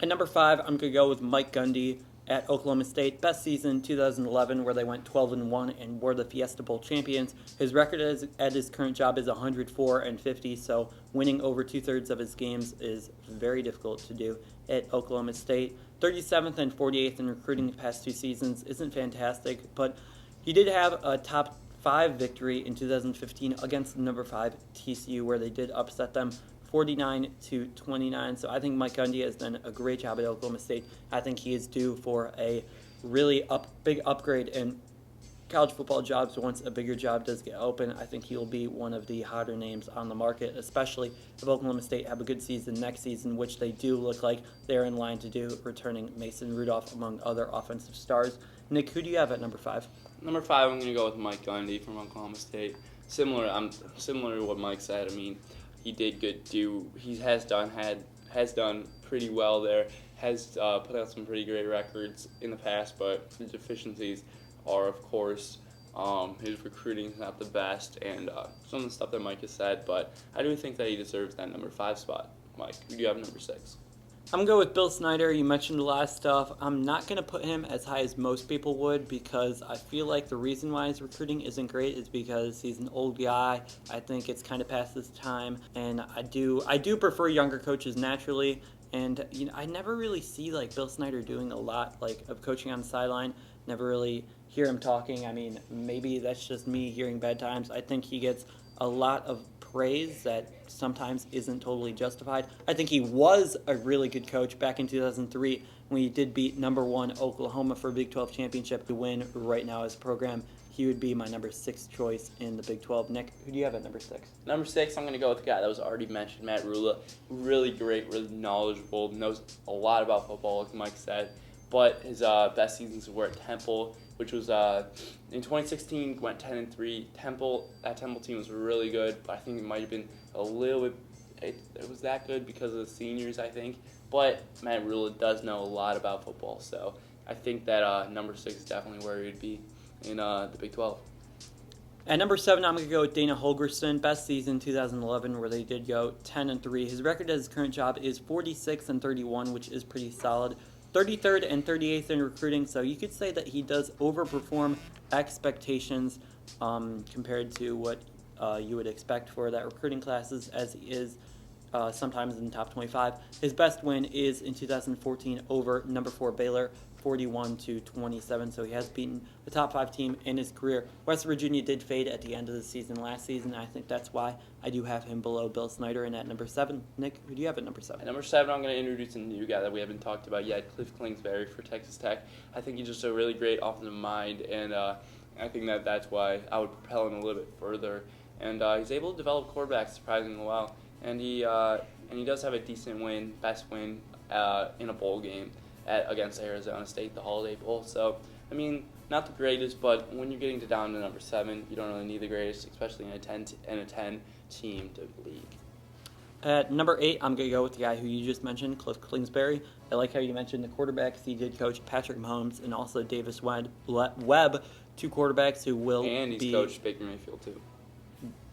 At number 5, I'm going to go with Mike Gundy at Oklahoma State. Best season 2011, where they went 12-1 and were the Fiesta Bowl champions. His record at his current job is 104-50, so winning over 2/3 of his games is very difficult to do at Oklahoma State. 37th and 48th in recruiting the past 2 seasons isn't fantastic, but he did have a top 5 victory in 2015 against number 5 TCU, where they did upset them 49-29. So I think Mike Gundy has done a great job at Oklahoma State. I think he is due for a really big upgrade in college football jobs once a bigger job does get open. I think he'll be one of the hotter names on the market, especially if Oklahoma State have a good season next season, which they do look like they're in line to do, returning Mason Rudolph among other offensive stars. Nick, who do you have at number 5? Number 5, I'm going to go with Mike Gundy from Oklahoma State. Similar to what Mike said. I mean, he did good. He has done pretty well there. Has put out some pretty great records in the past, but his deficiencies are, of course, his recruiting is not the best, and some of the stuff that Mike has said. But I do think that he deserves that number 5 spot. Mike, who do you have number 6? I'm going to go with Bill Snyder. You mentioned a lot of stuff. I'm not going to put him as high as most people would, because I feel like the reason why his recruiting isn't great is because he's an old guy. I think it's kind of past his time, and I do prefer younger coaches naturally. And I never really see Bill Snyder doing a lot of coaching on the sideline. Never really hear him talking. I mean, maybe that's just me hearing bad times. I think he gets a lot of praise that sometimes isn't totally justified. I think he was a really good coach back in 2003 when he did beat number 1 Oklahoma for a Big 12 championship to win right now as a program. He would be my number 6 choice in the Big 12. Nick, who do you have at number 6? Number 6, I'm going to go with the guy that was already mentioned, Matt Rula. Really great, really knowledgeable, knows a lot about football, like Mike said. But his best seasons were at Temple, which was in 2016 went 10-3. That Temple team was really good, but I think it might have been a little bit. It was that good because of the seniors, I think. But Matt Rula does know a lot about football, so I think that number 6 is definitely where he would be in the Big 12. At number 7, I'm going to go with Dana Holgorsen. Best season 2011, where they did go 10-3. His record at his current job is 46-31, which is pretty solid. 33rd and 38th in recruiting, so you could say that he does overperform expectations compared to what you would expect for that recruiting classes, as he is sometimes in the top 25. His best win is in 2014 over number 4 Baylor, 41-27. So he has beaten the top 5 team in his career. West Virginia did fade at the end of the season last season. I think that's why I do have him below Bill Snyder and at number 7. Nick, who do you have at number 7? At number 7, I'm going to introduce a new guy that we haven't talked about yet, Cliff Kingsbury for Texas Tech. I think he's just a really great offensive mind, and I think that's why I would propel him a little bit further. And he's able to develop quarterbacks surprisingly well. And he does have a decent win, best win in a bowl game against Arizona State, the Holiday Bowl. So, I mean, not the greatest, but when you're getting down to number 7, you don't really need the greatest, especially in a 10 team to league. At number 8, I'm going to go with the guy who you just mentioned, Cliff Kingsbury. I like how you mentioned the quarterbacks. He did coach Patrick Mahomes and also Davis Webb, 2 quarterbacks who will be... And he's coached Baker Mayfield, too.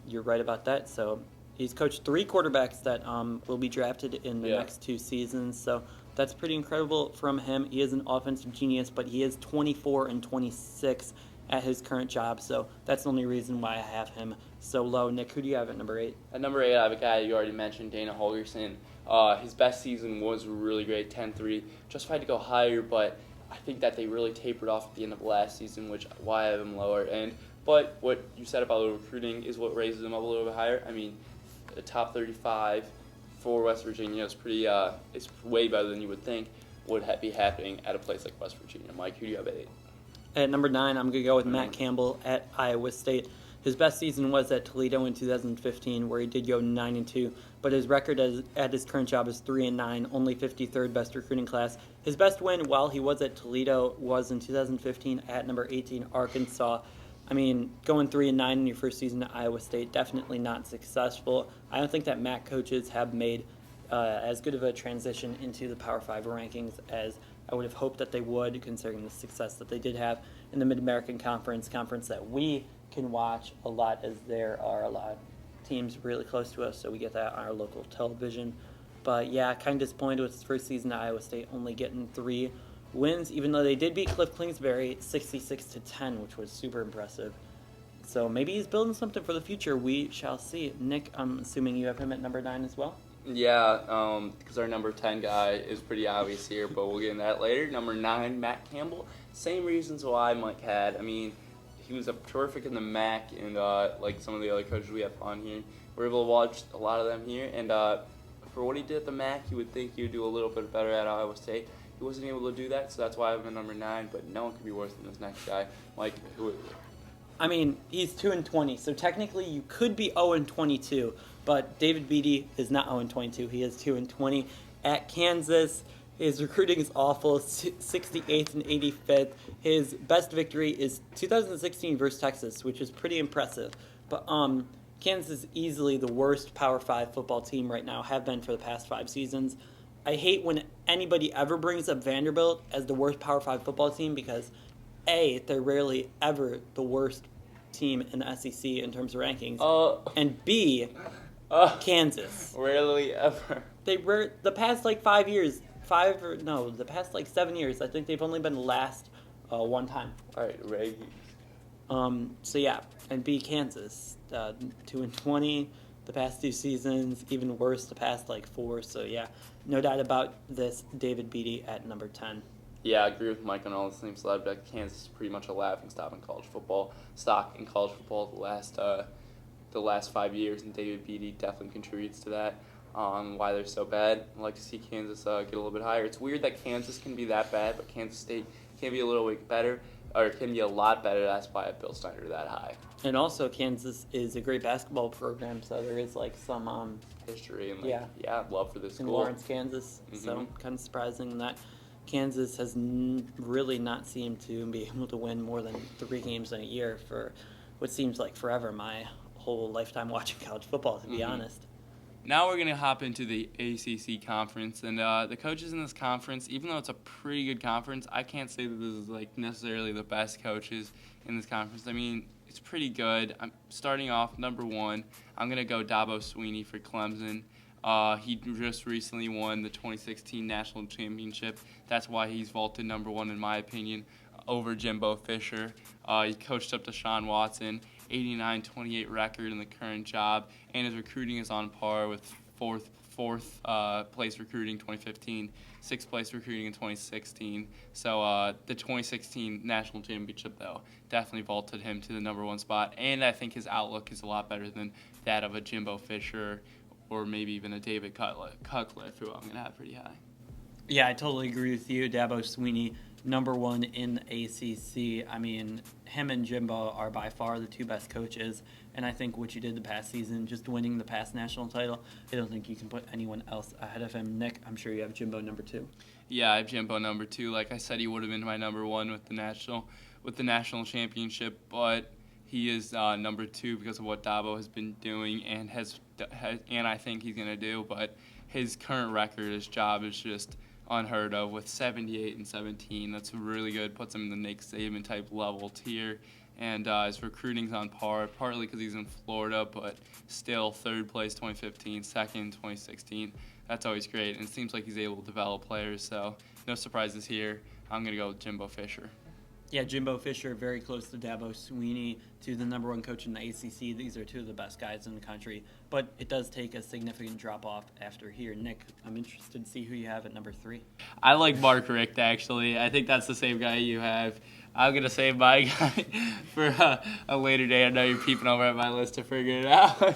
You're right about that. So he's coached 3 quarterbacks that will be drafted in the next 2 seasons. So that's pretty incredible from him. He is an offensive genius, but he is 24-26 at his current job. So that's the only reason why I have him so low. Nick, who do you have at number 8? At number 8, I have a guy you already mentioned, Dana Holgorsen. His best season was really great, 10-3. Justified to go higher, but I think that they really tapered off at the end of last season, which why I have him lower. But what you said about the recruiting is what raises him up a little bit higher. I mean, the top 35 for West Virginia is pretty. It's way better than you would think would be happening at a place like West Virginia. Mike, who do you have at 8? At number 9, I'm going to go with Matt Campbell at Iowa State. His best season was at Toledo in 2015, where he did go 9-2, but his record at his current job is 3-9, only 53rd best recruiting class. His best win while he was at Toledo was in 2015 at number 18, Arkansas. I mean, going 3-9 in your first season at Iowa State, definitely not successful. I don't think that MAC coaches have made as good of a transition into the Power 5 rankings as I would have hoped that they would, considering the success that they did have in the Mid-American conference that we can watch a lot, as there are a lot of teams really close to us, so we get that on our local television. But yeah, kind of disappointed with his first season at Iowa State, only getting 3 wins, even though they did beat Cliff Kingsbury 66-10, which was super impressive. So maybe he's building something for the future. We shall see. Nick, I'm assuming you have him at number 9 as well? Yeah, because our number 10 guy is pretty obvious here, but we'll get into that later. Number 9, Matt Campbell. Same reasons why Mike had. I mean, he was terrific in the MAC, and like some of the other coaches we have on here, we're able to watch a lot of them here. And for what he did at the MAC, you would think he would do a little bit better at Iowa State. He wasn't able to do that, so that's why I have him at number 9. But no one could be worse than this next guy. Mike, who? I mean, he's 2-20, so technically you could be 0-22, but David Beatty is not 0-22. He is 2-20 at Kansas. His recruiting is awful, 68th and 85th. His best victory is 2016 versus Texas, which is pretty impressive. But Kansas is easily the worst Power 5 football team right now, have been for the past 5 seasons. I hate when anybody ever brings up Vanderbilt as the worst Power 5 football team because, A, they're rarely ever the worst team in the SEC in terms of rankings, and B, Kansas. Rarely ever. They were the past 5 years, the past 7 years. I think they've only been last one time. All right, Ray. So yeah, and B, Kansas, 2-20 the past 2 seasons, even worse the past 4. So yeah, no doubt about this. David Beatty at number 10. Yeah, I agree with Mike on all the same subject. Kansas is pretty much a laughingstock in college football. The last 5 years, and David Beatty definitely contributes to that. Why they're so bad. I'd like to see Kansas get a little bit higher. It's weird that Kansas can be that bad, but Kansas State can be a little bit better, or it can be a lot better. That's why I have Bill Snyder that high. And also, Kansas is a great basketball program, so there is some history and love for this in school. Lawrence, Kansas. So kind of surprising that Kansas has really not seemed to be able to win more than 3 games in a year for what seems like forever. My whole lifetime watching college football, to be honest. Now we're going to hop into the ACC conference, and the coaches in this conference, even though it's a pretty good conference, I can't say that this is necessarily the best coaches in this conference. I mean, it's pretty good. I'm starting off number 1. I'm going to go Dabo Swinney for Clemson. He just recently won the 2016 National Championship. That's why he's vaulted number 1 in my opinion over Jimbo Fisher. He coached up Deshaun Watson, 89-28 record in the current job, and his recruiting is on par with fourth place recruiting 2015, sixth place recruiting in 2016. So the 2016 national championship, though, definitely vaulted him to the number one spot. And I think his outlook is a lot better than that of a Jimbo Fisher or maybe even a David Cutcliffe, who I'm going to have pretty high. Yeah, I totally agree with you. Dabo Swinney, number one in the ACC. I mean, him and Jimbo are by far the two best coaches. And I think what you did the past season, just winning the past national title, I don't think you can put anyone else ahead of him. Nick, I'm sure you have Jimbo number 2. Yeah, I have Jimbo number 2. Like I said, he would have been my number 1 with the national championship, but he is number 2 because of what Dabo has been doing and and I think he's gonna do. But his current record, his job is just unheard of with 78-17. That's really good. Puts him in the Nick Saban type level tier. And his recruiting's on par, partly because he's in Florida, but still third place 2015, second 2016. That's always great, and it seems like he's able to develop players, so no surprises here. I'm going to go with Jimbo Fisher. Yeah, Jimbo Fisher, very close to Dabo Swinney, to the number 1 coach in the ACC. These are two of the best guys in the country, but it does take a significant drop-off after here. Nick, I'm interested to see who you have at number 3. I like Mark Richt, actually. I think that's the same guy you have. I'm going to save my guy for a later day. I know you're peeping over at my list to figure it out.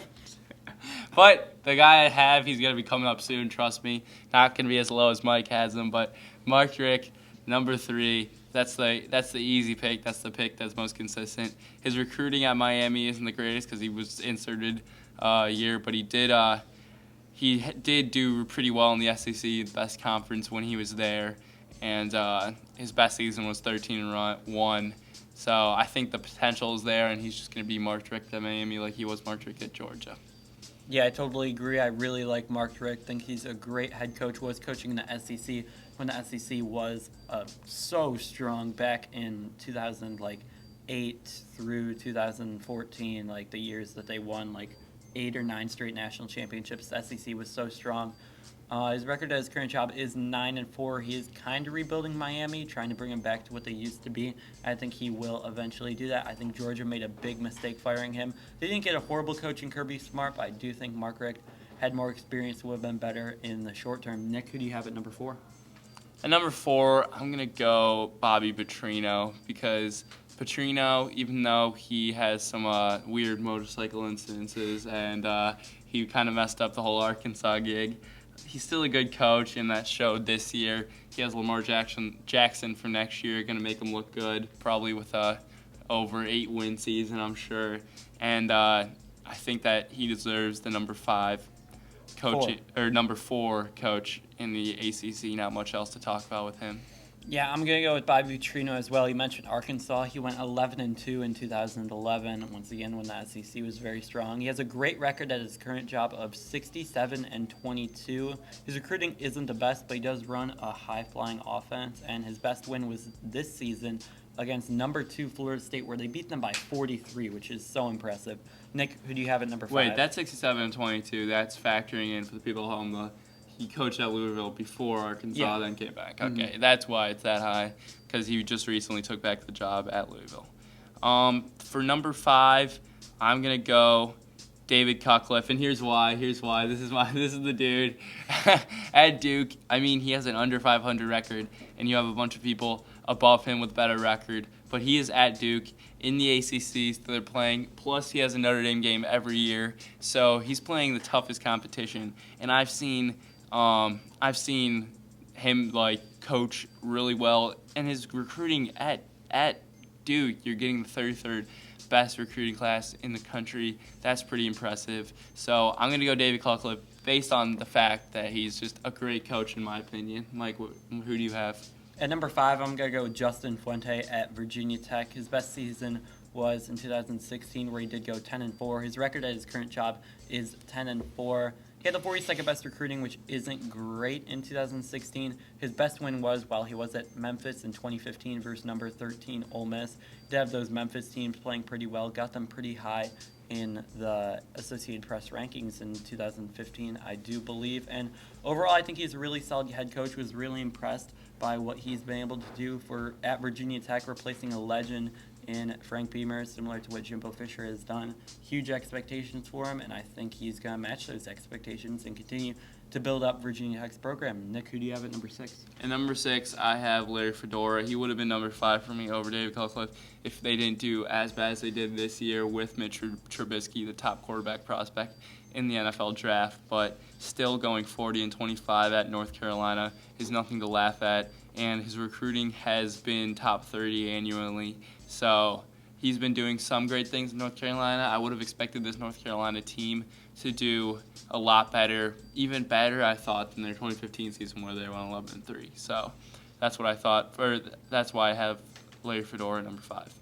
But the guy I have, he's going to be coming up soon, trust me. Not going to be as low as Mike has him, but Mark Richt, number 3. That's the easy pick. That's the pick that's most consistent. His recruiting at Miami isn't the greatest because he was inserted a year, but he did do pretty well in the SEC, the best conference when he was there. And his best season was 13-1. So I think the potential is there, and he's just going to be Mark Richt at Miami like he was Mark Richt at Georgia. Yeah, I totally agree. I really like Mark Richt. I think he's a great head coach. Was coaching in the SEC when the SEC was so strong back in 2008 through 2014, like the years that they won like 8 or 9 straight national championships. The SEC was so strong. His record at his current job is 9-4. He is kind of rebuilding Miami, trying to bring him back to what they used to be. I think he will eventually do that. I think Georgia made a big mistake firing him. They didn't get a horrible coach in Kirby Smart, but I do think Mark Richt had more experience, would have been better in the short term. Nick, who do you have at number 4? At number 4, I'm going to go Bobby Petrino because Petrino, even though he has some weird motorcycle incidences and he kind of messed up the whole Arkansas gig, he's still a good coach, and that showed this year. He has Lamar Jackson for next year, going to make him look good, probably with a over 8-win season, I'm sure. And I think that he deserves the number 5 coach or number 4 coach in the ACC. Not much else to talk about with him. Yeah, I'm going to go with Bobby Petrino as well. You mentioned Arkansas. He went 11-2 in 2011, once again when the SEC was very strong. He has a great record at his current job of 67-22. His recruiting isn't the best, but he does run a high-flying offense, and his best win was this season against number 2 Florida State, where they beat them by 43, which is so impressive. Nick, who do you have at number 5? Wait, that's 67-22. That's factoring in for the people at home he coached at Louisville before Arkansas, then came back. Okay, That's why it's that high, because he just recently took back the job at Louisville. For number 5, I'm going to go David Cutcliffe, and here's why. This is the dude. At Duke, I mean, he has an under 500 record, and you have a bunch of people above him with a better record, but he is at Duke in the ACC, so they're playing. Plus, he has a Notre Dame game every year, so he's playing the toughest competition, and I've seen him coach really well, and his recruiting at Duke, you're getting the 33rd best recruiting class in the country. That's pretty impressive. So I'm going to go David Cutcliffe based on the fact that he's just a great coach in my opinion. Mike, who do you have? At number 5, I'm going to go with Justin Fuente at Virginia Tech. His best season was in 2016, where he did go 10-4. His record at his current job is 10-4. He had the 42nd best recruiting, which isn't great in 2016. His best win was while he was at Memphis in 2015 versus number 13 Ole Miss. He did have those Memphis teams playing pretty well, got them pretty high in the Associated Press rankings in 2015, I do believe. And overall, I think he's a really solid head coach. Was really impressed by what he's been able to do at Virginia Tech, replacing a legend in Frank Beamer, similar to what Jimbo Fisher has done. Huge expectations for him, and I think he's going to match those expectations and continue to build up Virginia Tech's program. Nick, who do you have at number 6? At number 6, I have Larry Fedora. He would have been number 5 for me over David Cutcliffe if they didn't do as bad as they did this year with Mitch Trubisky, the top quarterback prospect in the NFL draft. But still going 40-25 at North Carolina is nothing to laugh at, and his recruiting has been top 30 annually. So he's been doing some great things in North Carolina. I would have expected this North Carolina team to do a lot better, even better, I thought, than their 2015 season where they won 11-3. So that's what I thought. That's why I have Larry Fedora at number 5.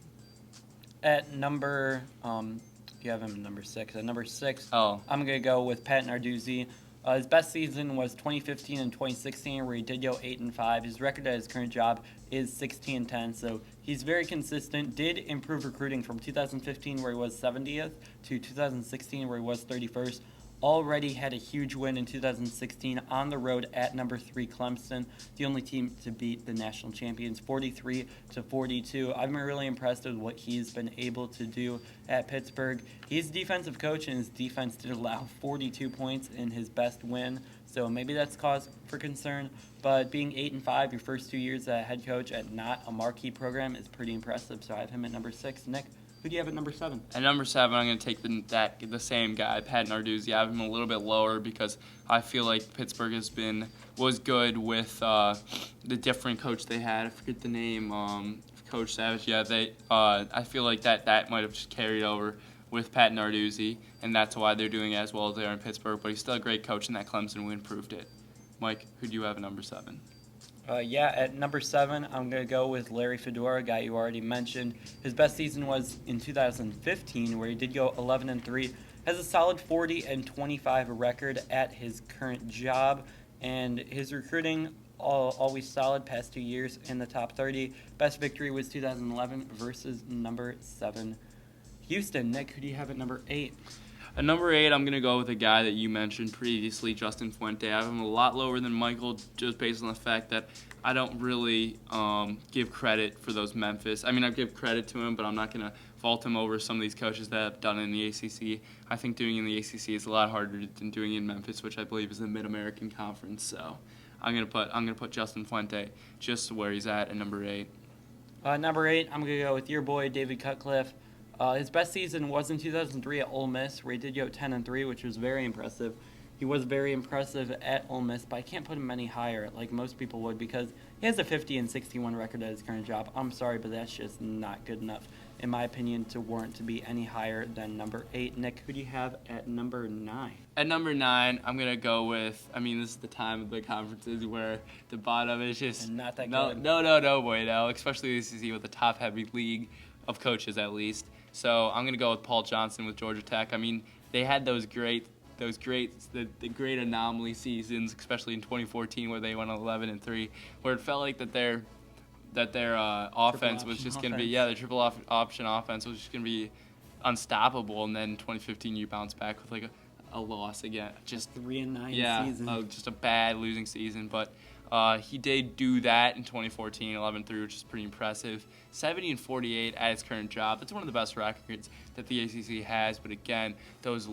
At number, you have him at number 6. At number 6, Oh. I'm going to go with Pat Narduzzi. His best season was 2015 and 2016, where he did go 8-5. His record at his current job is 16-10, so he's very consistent. Did improve recruiting from 2015, where he was 70th, to 2016, where he was 31st. Already had a huge win in 2016 on the road at number 3 Clemson, the only team to beat the national champions 43-42. I've been really impressed with what he's been able to do at Pittsburgh. He's a defensive coach, and his defense did allow 42 points in his best win, so maybe that's cause for concern. But being 8-5 your first 2 years as head coach at not a marquee program is pretty impressive. So I have him at number 6. Nick, who do you have at number 7? At number 7, I'm going to take the same guy, Pat Narduzzi. I have him a little bit lower because I feel like Pittsburgh was good with the different coach they had. I forget the name, Coach Savage. Yeah, I feel like that might have just carried over with Pat Narduzzi, and that's why they're doing as well as they are in Pittsburgh. But he's still a great coach, and that Clemson win proved it. Mike, who do you have at number 7? At number 7, I'm going to go with Larry Fedora, a guy you already mentioned. His best season was in 2015, where he did go 11-3. Has a solid 40-25 record at his current job, and his recruiting always solid past 2 years in the top 30. Best victory was 2011 versus number 7 Houston. Nick, who do you have at number 8? At number 8, I'm going to go with a guy that you mentioned previously, Justin Fuente. I have him a lot lower than Michael just based on the fact that I don't really give credit for those Memphis. I mean, I give credit to him, but I'm not going to vault him over some of these coaches that have done it in the ACC. I think doing it in the ACC is a lot harder than doing it in Memphis, which I believe is the Mid-American Conference. So I'm going to put Justin Fuente just where he's at number 8. Number 8, I'm going to go with your boy, David Cutcliffe. His best season was in 2003 at Ole Miss, where he did go 10-3, which was very impressive. He was very impressive at Ole Miss, but I can't put him any higher like most people would because he has a 50-61 record at his current job. I'm sorry, but that's just not good enough, in my opinion, to warrant to be any higher than number 8. Nick, who do you have at number 9? At number 9, I'm going to go with, this is the time of the conferences where the bottom is just not that good. No, boy, no, especially the ACC with a top-heavy league of coaches at least. So I'm going to go with Paul Johnson with Georgia Tech. They had the great anomaly seasons, especially in 2014 where they went 11-3, where it felt like that their offense was just going to be, the triple option offense was just going to be unstoppable. And then 2015 you bounce back with like a loss again, just 3-9 season. Just a bad losing season, but. He did do that in 2014, 11-3, which is pretty impressive. 70-48 at his current job. That's one of the best records that the ACC has. But again, those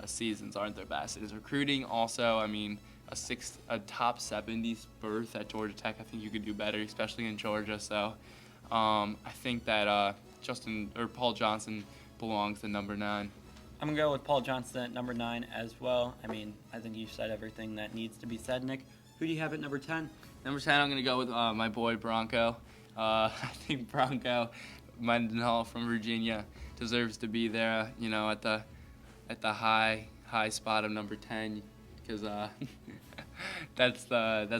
seasons aren't their best. It is recruiting also. A top 70s berth at Georgia Tech. I think you could do better, especially in Georgia. So I think that Paul Johnson belongs to number 9. I'm going to go with Paul Johnson at number 9 as well. I think you said everything that needs to be said, Nick. Who do you have at number 10? Number 10, I'm going to go with my boy Bronco. I think Bronco Mendenhall from Virginia deserves to be there, at the high spot of number 10 because that's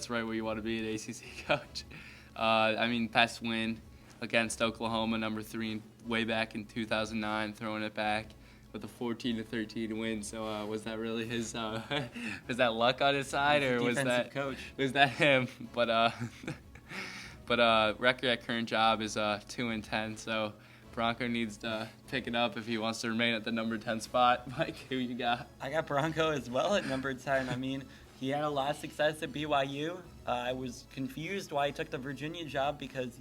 right where you want to be, an ACC coach. Past win against Oklahoma, number 3, way back in 2009, throwing it back with a 14-13 win. So was that really his? Was that luck on his side, or was that him? But record at current job is 2-10. So Bronco needs to pick it up if he wants to remain at the number 10 spot. Mike, who you got? I got Bronco as well at number 10. He had a lot of success at BYU. I was confused why he took the Virginia job because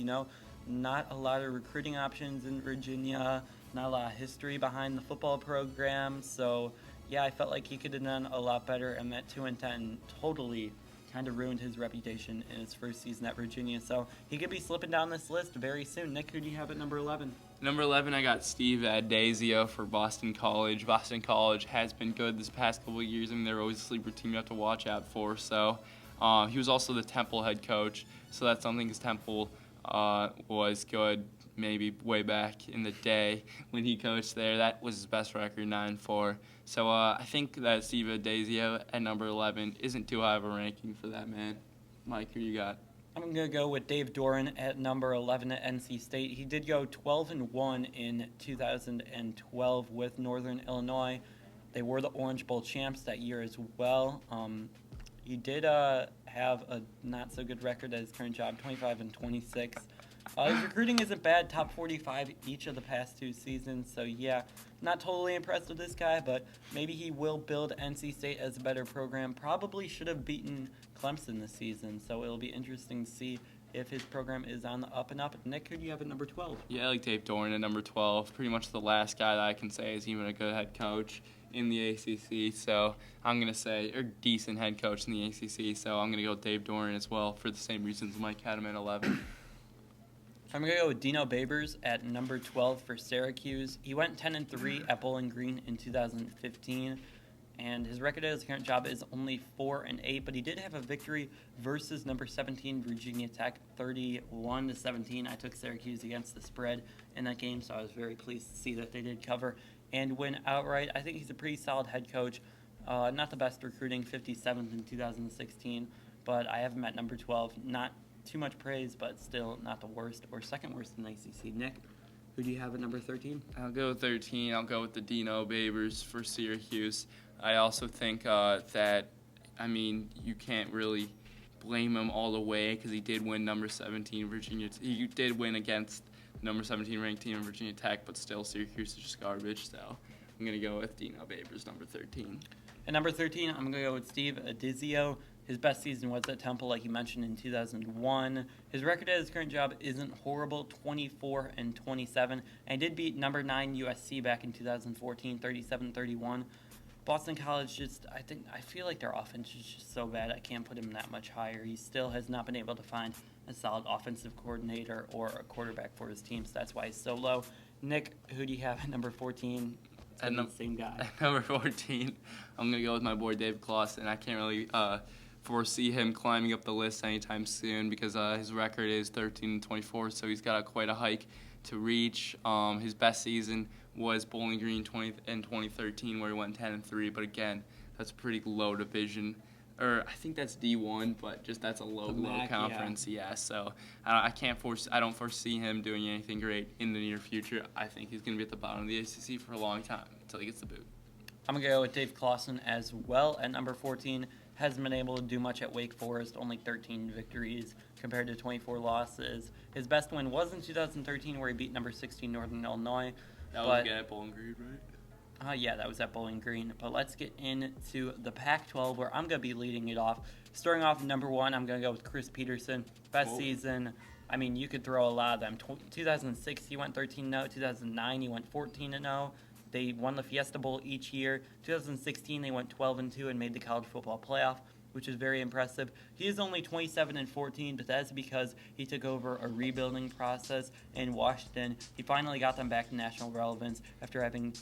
not a lot of recruiting options in Virginia. Not a lot of history behind the football program, so yeah, I felt like he could have done a lot better, and that 2-10 totally kind of ruined his reputation in his first season at Virginia. So he could be slipping down this list very soon. Nick, who do you have at number 11? Number 11, I got Steve Addazio for Boston College. Boston College has been good this past couple of years. I mean, they're always a sleeper team you have to watch out for. So he was also the Temple head coach, so that's something because Temple was good maybe way back in the day when he coached there. That was his best record, 9-4. So I think that Steve Addazio at number 11 isn't too high of a ranking for that man. Mike, who you got? I'm going to go with Dave Doran at number 11 at NC State. He did go 12-1 in 2012 with Northern Illinois. They were the Orange Bowl champs that year as well. He did have a not-so-good record at his current job, 25-26. His recruiting isn't bad, top 45 each of the past 2 seasons. So, yeah, not totally impressed with this guy, but maybe he will build NC State as a better program. Probably should have beaten Clemson this season, so it'll be interesting to see if his program is on the up and up. Nick, who do you have at number 12? Yeah, I like Dave Doran at number 12. Pretty much the last guy that I can say is even a good head coach in the ACC. So I'm going to say, or decent head coach in the ACC. So I'm going to go with Dave Doran as well for the same reasons Mike had him at 11. I'm going to go with Dino Babers at number 12 for Syracuse. He went 10-3 at Bowling Green in 2015, and his record at his current job is only 4-8, but he did have a victory versus number 17 Virginia Tech, 31-17. I took Syracuse against the spread in that game, so I was very pleased to see that they did cover and win outright. I think he's a pretty solid head coach. Not the best recruiting, 57th in 2016, but I have him at number 12. Not too much praise, but still not the worst or second worst in the ACC. Nick, who do you have at number 13? I'll go with 13. I'll go with the Dino Babers for Syracuse. I also think that, I mean, you can't really blame him all the way because he did win number 17 Virginia. He did win against number 17 ranked team in Virginia Tech, but still Syracuse is just garbage. So I'm going to go with Dino Babers, number 13. At number 13, I'm going to go with Steve Addazio. His best season was at Temple, like you mentioned, in 2001. His record at his current job isn't horrible, 24-27, and he did beat number 9 USC back in 2014, 37-31. Boston College I feel like their offense is just so bad, I can't put him that much higher. He still has not been able to find a solid offensive coordinator or a quarterback for his team, so that's why he's so low. Nick, who do you have at number 14? The same guy. At number 14, I'm going to go with my boy Dave Clawson. I can't really foresee him climbing up the list anytime soon because his record is 13-24, so he's got quite a hike to reach. His best season was Bowling Green in 2013, where he went 10-3. But again, that's a pretty low division, or I think that's D1, but just that's a low conference. Yeah. So I don't foresee him doing anything great in the near future. I think he's going to be at the bottom of the ACC for a long time until he gets the boot. I'm going to go with Dave Clawson as well at number 14. Hasn't been able to do much at Wake Forest, only 13 victories compared to 24 losses. His best win was in 2013 where he beat number 16 Northern Illinois. That was at Bowling Green, right? Yeah, that was at Bowling Green. But let's get into the Pac-12 where I'm going to be leading it off. Starting off number 1, I'm going to go with Chris Peterson. Best season. I mean, you could throw a lot of them. 2006, he went 13-0. 2009, he went 14-0. They won the Fiesta Bowl each year. 2016, they went 12-2 and made the college football playoff, which is very impressive. He is only 27-14, but that's because he took over a rebuilding process in Washington. He finally got them back to national relevance after having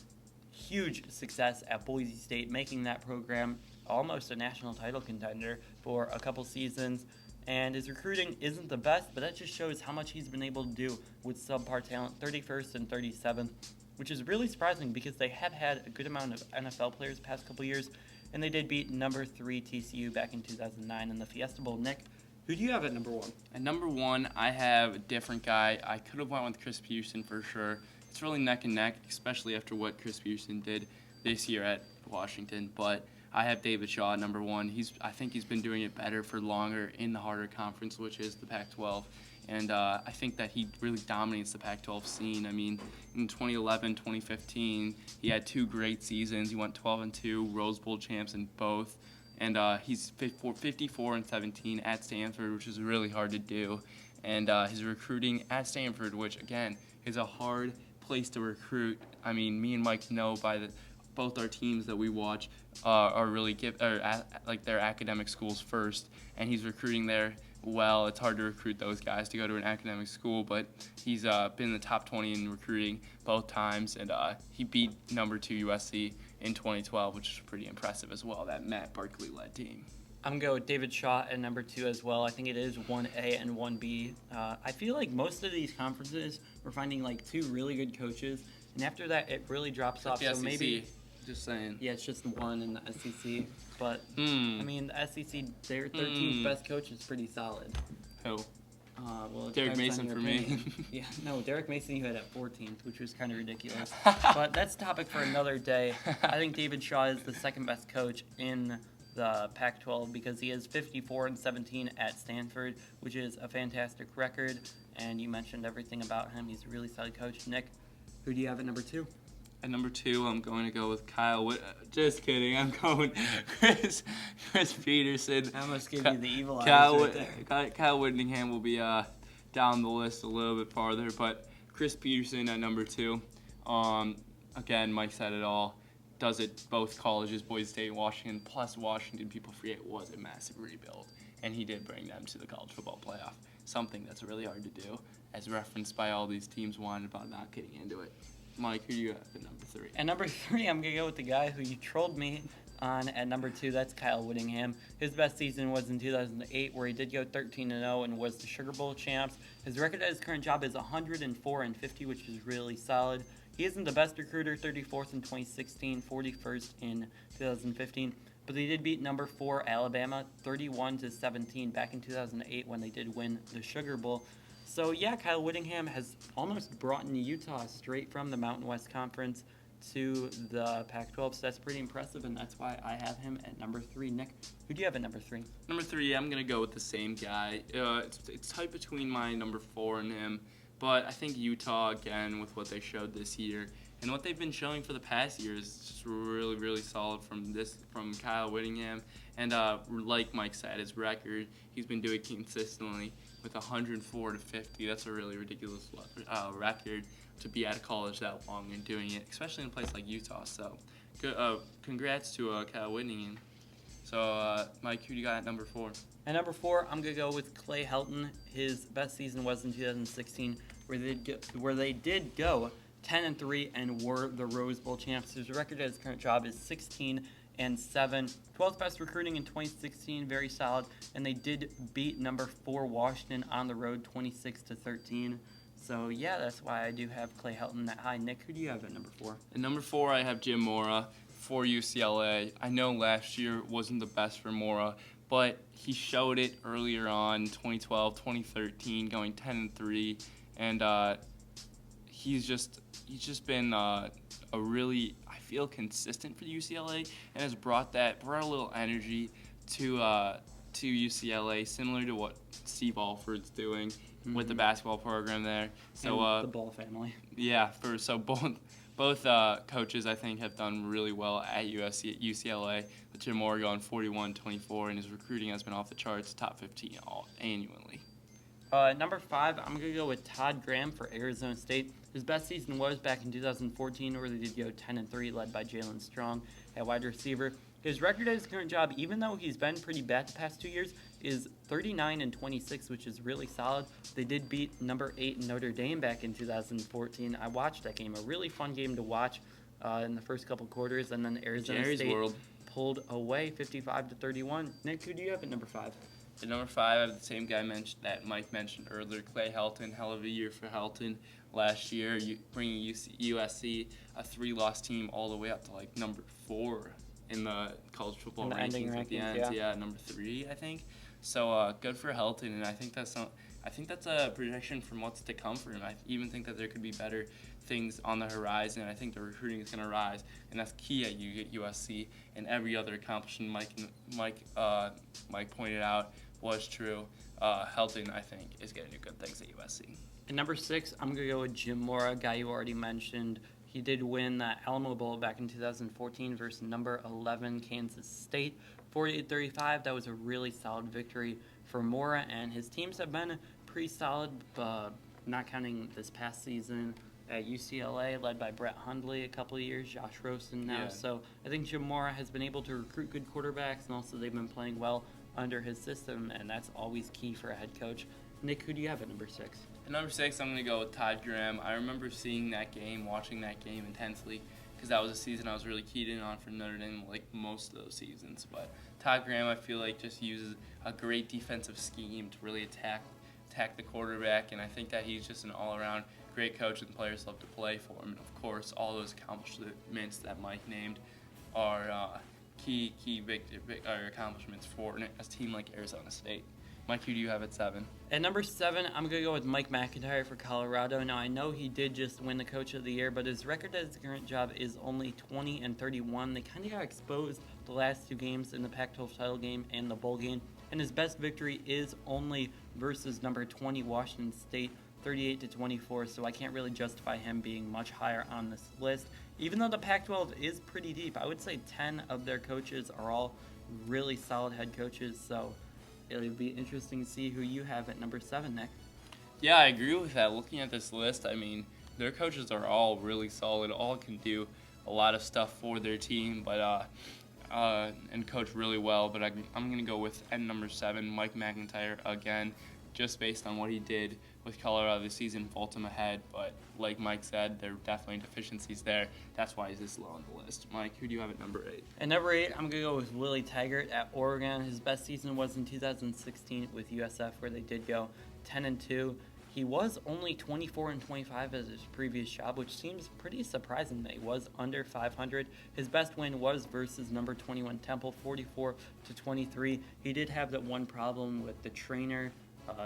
huge success at Boise State, making that program almost a national title contender for a couple seasons. And his recruiting isn't the best, but that just shows how much he's been able to do with subpar talent, 31st and 37th. Which is really surprising because they have had a good amount of NFL players the past couple years, and they did beat number 3 TCU back in 2009 in the Fiesta Bowl. Nick, who do you have at number 1? At number 1, I have a different guy. I could have went with Chris Peterson for sure. It's really neck and neck, especially after what Chris Peterson did this year at Washington. But I have David Shaw at number 1. I think he's been doing it better for longer in the harder conference, which is the Pac-12. And I think that he really dominates the Pac-12 scene. I mean, in 2011, 2015, he had 2 great seasons. He went 12-2, Rose Bowl champs in both. And he's 54-17 at Stanford, which is really hard to do. And his recruiting at Stanford, which, again, is a hard place to recruit. I mean, me and Mike know both our teams that we watch are really like their academic schools first, and he's recruiting there. Well, it's hard to recruit those guys to go to an academic school, but he's been in the top 20 in recruiting both times, and he beat number 2 USC in 2012, which is pretty impressive as well, that Matt Barkley-led team. I'm going to go with David Shaw at number 2 as well. I think it is 1A and 1B. I feel like most of these conferences, we're finding like 2 really good coaches, and after that, it really drops off. The so SEC, maybe, just saying. yeah, it's just 1 in the SEC. But, Hmm. I mean, the SEC, their 13th best coach is pretty solid. Who? Well, it Derek depends on Mason your for me. opinion. Yeah, no, Derek Mason you had at 14th, which was kind of ridiculous. But that's a topic for another day. I think David Shaw is the second best coach in the Pac-12 because he is 54-17 at Stanford, which is a fantastic record. And you mentioned everything about him. He's a really solid coach. Nick, who do you have at number 2? At number 2, I'm going to go with Kyle just kidding. I'm going Chris Peterson. I almost gave you the evil eyes Kyle, right there. Kyle Whittingham will be down the list a little bit farther, but Chris Peterson at number 2. Again, Mike said it all. Does it both colleges, Boise State and Washington, plus Washington, people forget, was a massive rebuild. And he did bring them to the college football playoff, something that's really hard to do, as referenced by all these teams whining about not getting into it. Mike, who do you have at number 3? At number 3, I'm going to go with the guy who you trolled me on at number 2. That's Kyle Whittingham. His best season was in 2008, where he did go 13-0 and was the Sugar Bowl champs. His record at his current job is 104-50, which is really solid. He isn't the best recruiter, 34th in 2016, 41st in 2015. But they did beat number 4 Alabama 31-17 back in 2008 when they did win the Sugar Bowl. So yeah, Kyle Whittingham has almost brought in Utah straight from the Mountain West Conference to the Pac-12, so that's pretty impressive, and that's why I have him at number 3. Nick, who do you have at number 3? Number 3, I'm going to go with the same guy. It's tight between my number 4 and him, but I think Utah, again, with what they showed this year, and what they've been showing for the past year is just really, really solid from Kyle Whittingham. And like Mike said, his record, he's been doing consistently with 104-50. That's a really ridiculous record to be at a college that long and doing it, especially in a place like Utah. So, good, congrats to Kyle Whittingham. So, Mike, who do you got at number 4? At number 4, I'm going to go with Clay Helton. His best season was in 2016, where they did go 10-3 and were the Rose Bowl champs. His record at his current job is 16-7. 12th best recruiting in 2016, very solid. And they did beat number 4 Washington on the road 26-13. So yeah, that's why I do have Clay Helton that high. Nick, who do you have at number 4? At number 4, I have Jim Mora for UCLA. I know last year wasn't the best for Mora, but he showed it earlier on, 2012, 2013, going 10-3, and he's just been a really, I feel, consistent for UCLA, and has brought a little energy to UCLA, similar to what Steve Alford's doing with the basketball program there. So and the Ball family. yeah, both coaches, I think, have done really well at UCLA. With Jim Mora going 41-24, and his recruiting has been off the charts, top 15 annually. Number 5, I'm going to go with Todd Graham for Arizona State. His best season was back in 2014, where they did go 10-3, led by Jalen Strong at wide receiver. His record at his current job, even though he's been pretty bad the past 2 years, is 39-26, which is really solid. They did beat number 8 Notre Dame back in 2014. I watched that game, a really fun game to watch in the first couple quarters, and then Arizona State pulled away 55-31. Nick, who do you have at number 5? At number 5, I have the same guy that Mike mentioned earlier, Clay Helton. Hell of a year for Helton last year, bringing USC, a 3-loss team, all the way up to like number 4 in the college football rankings at the end. Yeah, number 3, I think. So good for Helton, and I think that's a projection from what's to come for him. I even think that there could be better things on the horizon. I think the recruiting is going to rise, and that's key at USC. And every other accomplishment Mike pointed out was true. Helton, I think, is going to do good things at USC. At number 6, I'm going to go with Jim Mora, a guy you already mentioned. He did win the Alamo Bowl back in 2014 versus number 11 Kansas State, 48-35. That was a really solid victory for Mora, and his teams have been pretty solid, not counting this past season. at UCLA, led by Brett Hundley a couple of years, Josh Rosen now. Yeah. So I think Jim Mora has been able to recruit good quarterbacks, and also they've been playing well under his system, and that's always key for a head coach. Nick, who do you have at number 6? At number 6, I'm going to go with Todd Graham. I remember seeing that game, watching that game intensely, because that was a season I was really keyed in on for Notre Dame, like most of those seasons. But Todd Graham, I feel like, just uses a great defensive scheme to really attack the quarterback, and I think that he's just an all-around great coach, and the players love to play for him. And of course, all those accomplishments that Mike named are key accomplishments for a team like Arizona State. Mike, who do you have at 7? At number 7, I'm going to go with Mike McIntyre for Colorado. Now, I know he did just win the Coach of the Year, but his record at his current job is only 20-31. They kind of got exposed the last 2 games in the Pac-12 title game and the bowl game, and his best victory is only versus number 20 Washington State, 38-24, so I can't really justify him being much higher on this list. Even though the Pac-12 is pretty deep, I would say 10 of their coaches are all really solid head coaches, so it'll be interesting to see who you have at number 7, Nick. Yeah, I agree with that. Looking at this list, I mean, their coaches are all really solid. All can do a lot of stuff for their team, but and coach really well. But I'm going to go with at number 7, Mike McIntyre again, just based on what he did with Colorado this season, vault him ahead. But like Mike said, there are definitely deficiencies there. That's why he's this low on the list. Mike, who do you have at number 8? At number 8, I'm going to go with Willie Taggart at Oregon. His best season was in 2016 with USF, where they did go 10-2. He was only 24-25 at his previous job, which seems pretty surprising that he was under 500. His best win was versus number 21 Temple, 44-23. He did have that one problem with the trainer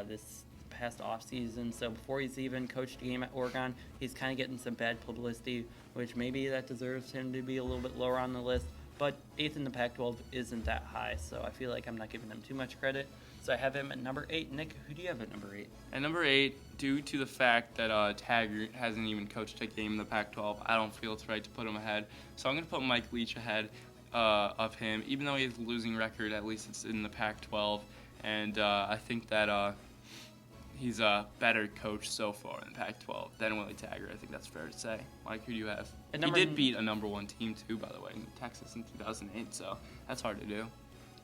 this past offseason, so before he's even coached a game at Oregon, he's kind of getting some bad publicity, which maybe that deserves him to be a little bit lower on the list, but 8th in the Pac-12 isn't that high, so I feel like I'm not giving him too much credit. So I have him at number 8. Nick, who do you have at number 8? At number 8, due to the fact that Taggart hasn't even coached a game in the Pac-12, I don't feel it's right to put him ahead, so I'm going to put Mike Leach ahead of him, even though he has a losing record, at least it's in the Pac-12, and I think that he's a better coach so far in the Pac-12 than Willie Taggart. I think that's fair to say. Mike, who do you have? He did beat a number 1 team, too, by the way, in Texas in 2008, so that's hard to do.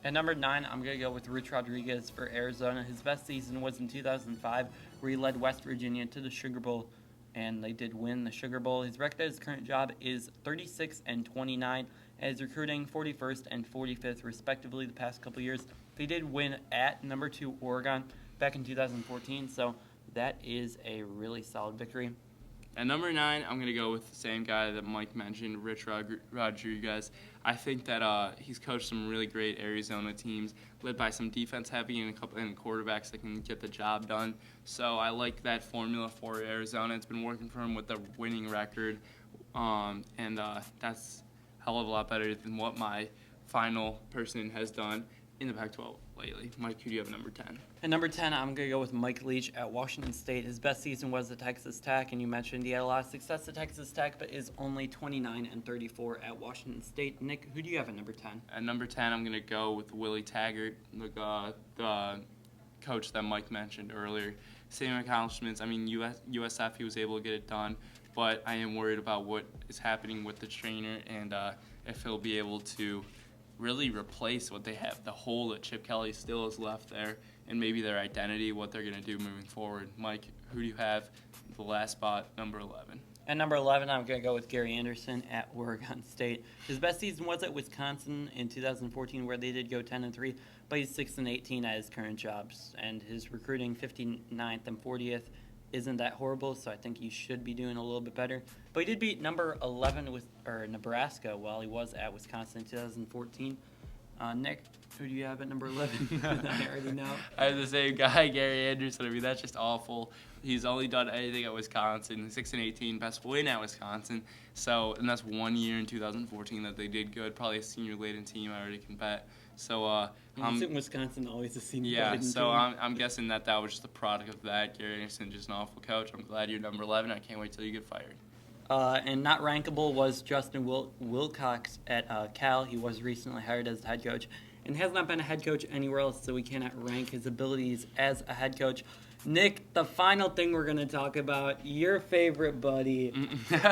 At number 9, I'm going to go with Rich Rodriguez for Arizona. His best season was in 2005, where he led West Virginia to the Sugar Bowl, and they did win the Sugar Bowl. His record at his current job is 36-29, and his recruiting 41st and 45th, respectively, the past couple years. They did win at number 2 Oregon back in 2014, so that is a really solid victory. At number 9, I'm going to go with the same guy that Mike mentioned, Rich Rodriguez. I think that he's coached some really great Arizona teams, led by some defense-heavy and quarterbacks that can get the job done. So I like that formula for Arizona. It's been working for him with the winning record, and that's a hell of a lot better than what my final person has done in the Pac-12 lately. Mike, who do you have at number 10? At number 10, I'm going to go with Mike Leach at Washington State. His best season was at Texas Tech, and you mentioned he had a lot of success at Texas Tech, but is only 29-34 at Washington State. Nick, who do you have at number 10? At number 10, I'm going to go with Willie Taggart, the coach that Mike mentioned earlier. Same accomplishments. I mean, USF, he was able to get it done, but I am worried about what is happening with the trainer and if he'll be able to really replace what they have, the hole that Chip Kelly still has left there, and maybe their identity, what they're going to do moving forward. Mike, who do you have the last spot, number 11? At number 11, I'm going to go with Gary Anderson at Oregon State. His best season was at Wisconsin in 2014, where they did go 10-3, but he's 6-18 at his current jobs, and his recruiting 59th and 40th isn't that horrible, so I think he should be doing a little bit better. But he did beat number 11 with Nebraska while he was at Wisconsin in 2014. Nick, who do you have at number 11? I already know. I have the same guy, Gary Anderson. I mean, that's just awful. He's only done anything at Wisconsin. 6-18, best win at Wisconsin. So, and that's 1 year in 2014 that they did good. Probably a senior-laden team, I already can bet. So, Isn't Wisconsin always a senior? Yeah, so I'm guessing that was just the product of that. Gary Anderson, just an awful coach. I'm glad you're number 11. I can't wait till you get fired. And not rankable was Justin Wilcox at Cal. He was recently hired as head coach and has not been a head coach anywhere else, so we cannot rank his abilities as a head coach. Nick, the final thing we're going to talk about, your favorite buddy,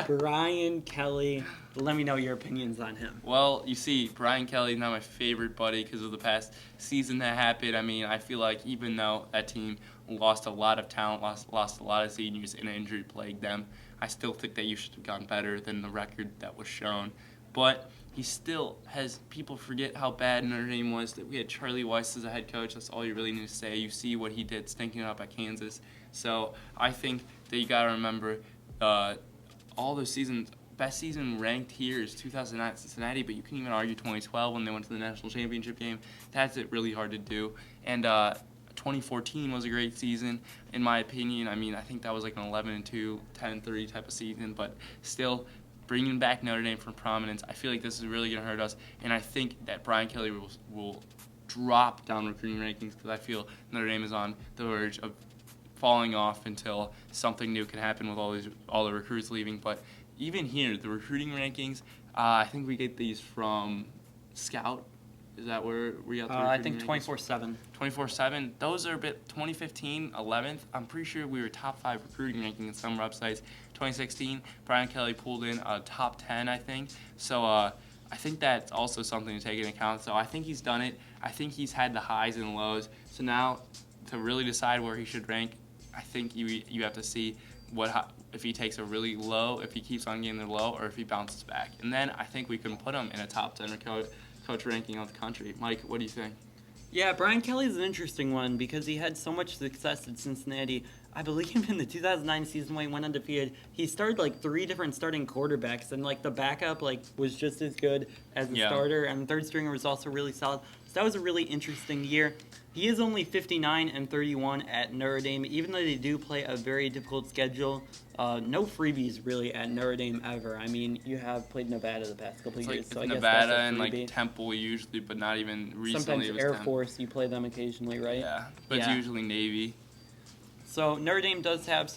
Brian Kelly. Let me know your opinions on him. Well, you see, Brian Kelly's not my favorite buddy because of the past season that happened. I mean, I feel like even though that team lost a lot of talent, lost a lot of seniors, and injury plagued them, I still think that you should have gone better than the record that was shown. But he still has people forget how bad Notre Dame was. That we had Charlie Weiss as a head coach. That's all you really need to say. You see what he did stinking up at Kansas. So I think that you got to remember all those seasons. Best season ranked here is 2009 Cincinnati, but you can even argue 2012 when they went to the national championship game. That's really hard to do. And 2014 was a great season, in my opinion. I mean, I think that was like an 11-2, 10-3 type of season, but still, bringing back Notre Dame from prominence, I feel like this is really going to hurt us, and I think that Brian Kelly will drop down recruiting rankings because I feel Notre Dame is on the verge of falling off until something new can happen with all the recruits leaving. But even here, the recruiting rankings, I think we get these from Scout. Is that where we got the I recruiting think rankings? 24/7. 24/7. Those are a bit 2015, 11th. I'm pretty sure we were top 5 recruiting ranking in some websites. 2016, Brian Kelly pulled in a top 10, I think. So I think that's also something to take into account. So I think he's done it. I think he's had the highs and lows. So now to really decide where he should rank, I think you have to see if he takes a really low, if he keeps on getting the low, or if he bounces back. And then I think we can put him in a top 10 coach ranking of the country. Mike, what do you think? Yeah, Brian Kelly's an interesting one because he had so much success at Cincinnati. I believe in the 2009 season when he went undefeated, he started like 3 different starting quarterbacks, and like the backup was just as good as the starter, and the third stringer was also really solid. So that was a really interesting year. He is only 59-31 at Notre Dame, even though they do play a very difficult schedule. No freebies really at Notre Dame ever. I mean, you have played Nevada the past couple of years, so I guess Nevada that's a and freebie. like Temple usually, but not even recently. Sometimes it was Air Temple. Force, you play them occasionally, right? Yeah, but it's Yeah. usually Navy. So Notre Dame does have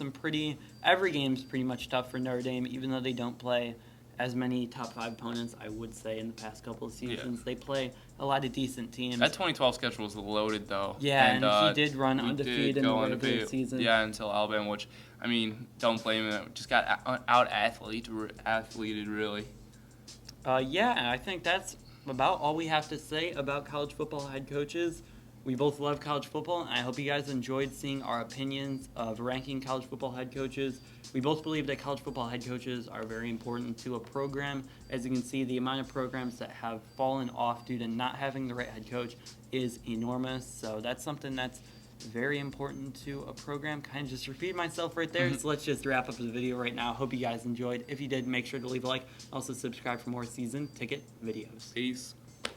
every game's pretty much tough for Notre Dame, even though they don't play as many top 5 opponents, I would say, in the past couple of seasons. They play a lot of decent teams. That 2012 schedule was loaded, though. Yeah, and he did run undefeated in the regular season. Yeah, until Alabama, which, I mean, don't blame him. Just got out-athleted, really. Yeah, I think that's about all we have to say about college football head coaches. We both love college football, and I hope you guys enjoyed seeing our opinions of ranking college football head coaches. We both believe that college football head coaches are very important to a program. As you can see, the amount of programs that have fallen off due to not having the right head coach is enormous. So that's something that's very important to a program. Kind of just repeated myself right there, so let's just wrap up the video right now. Hope you guys enjoyed. If you did, make sure to leave a like. Also subscribe for more season ticket videos. Peace.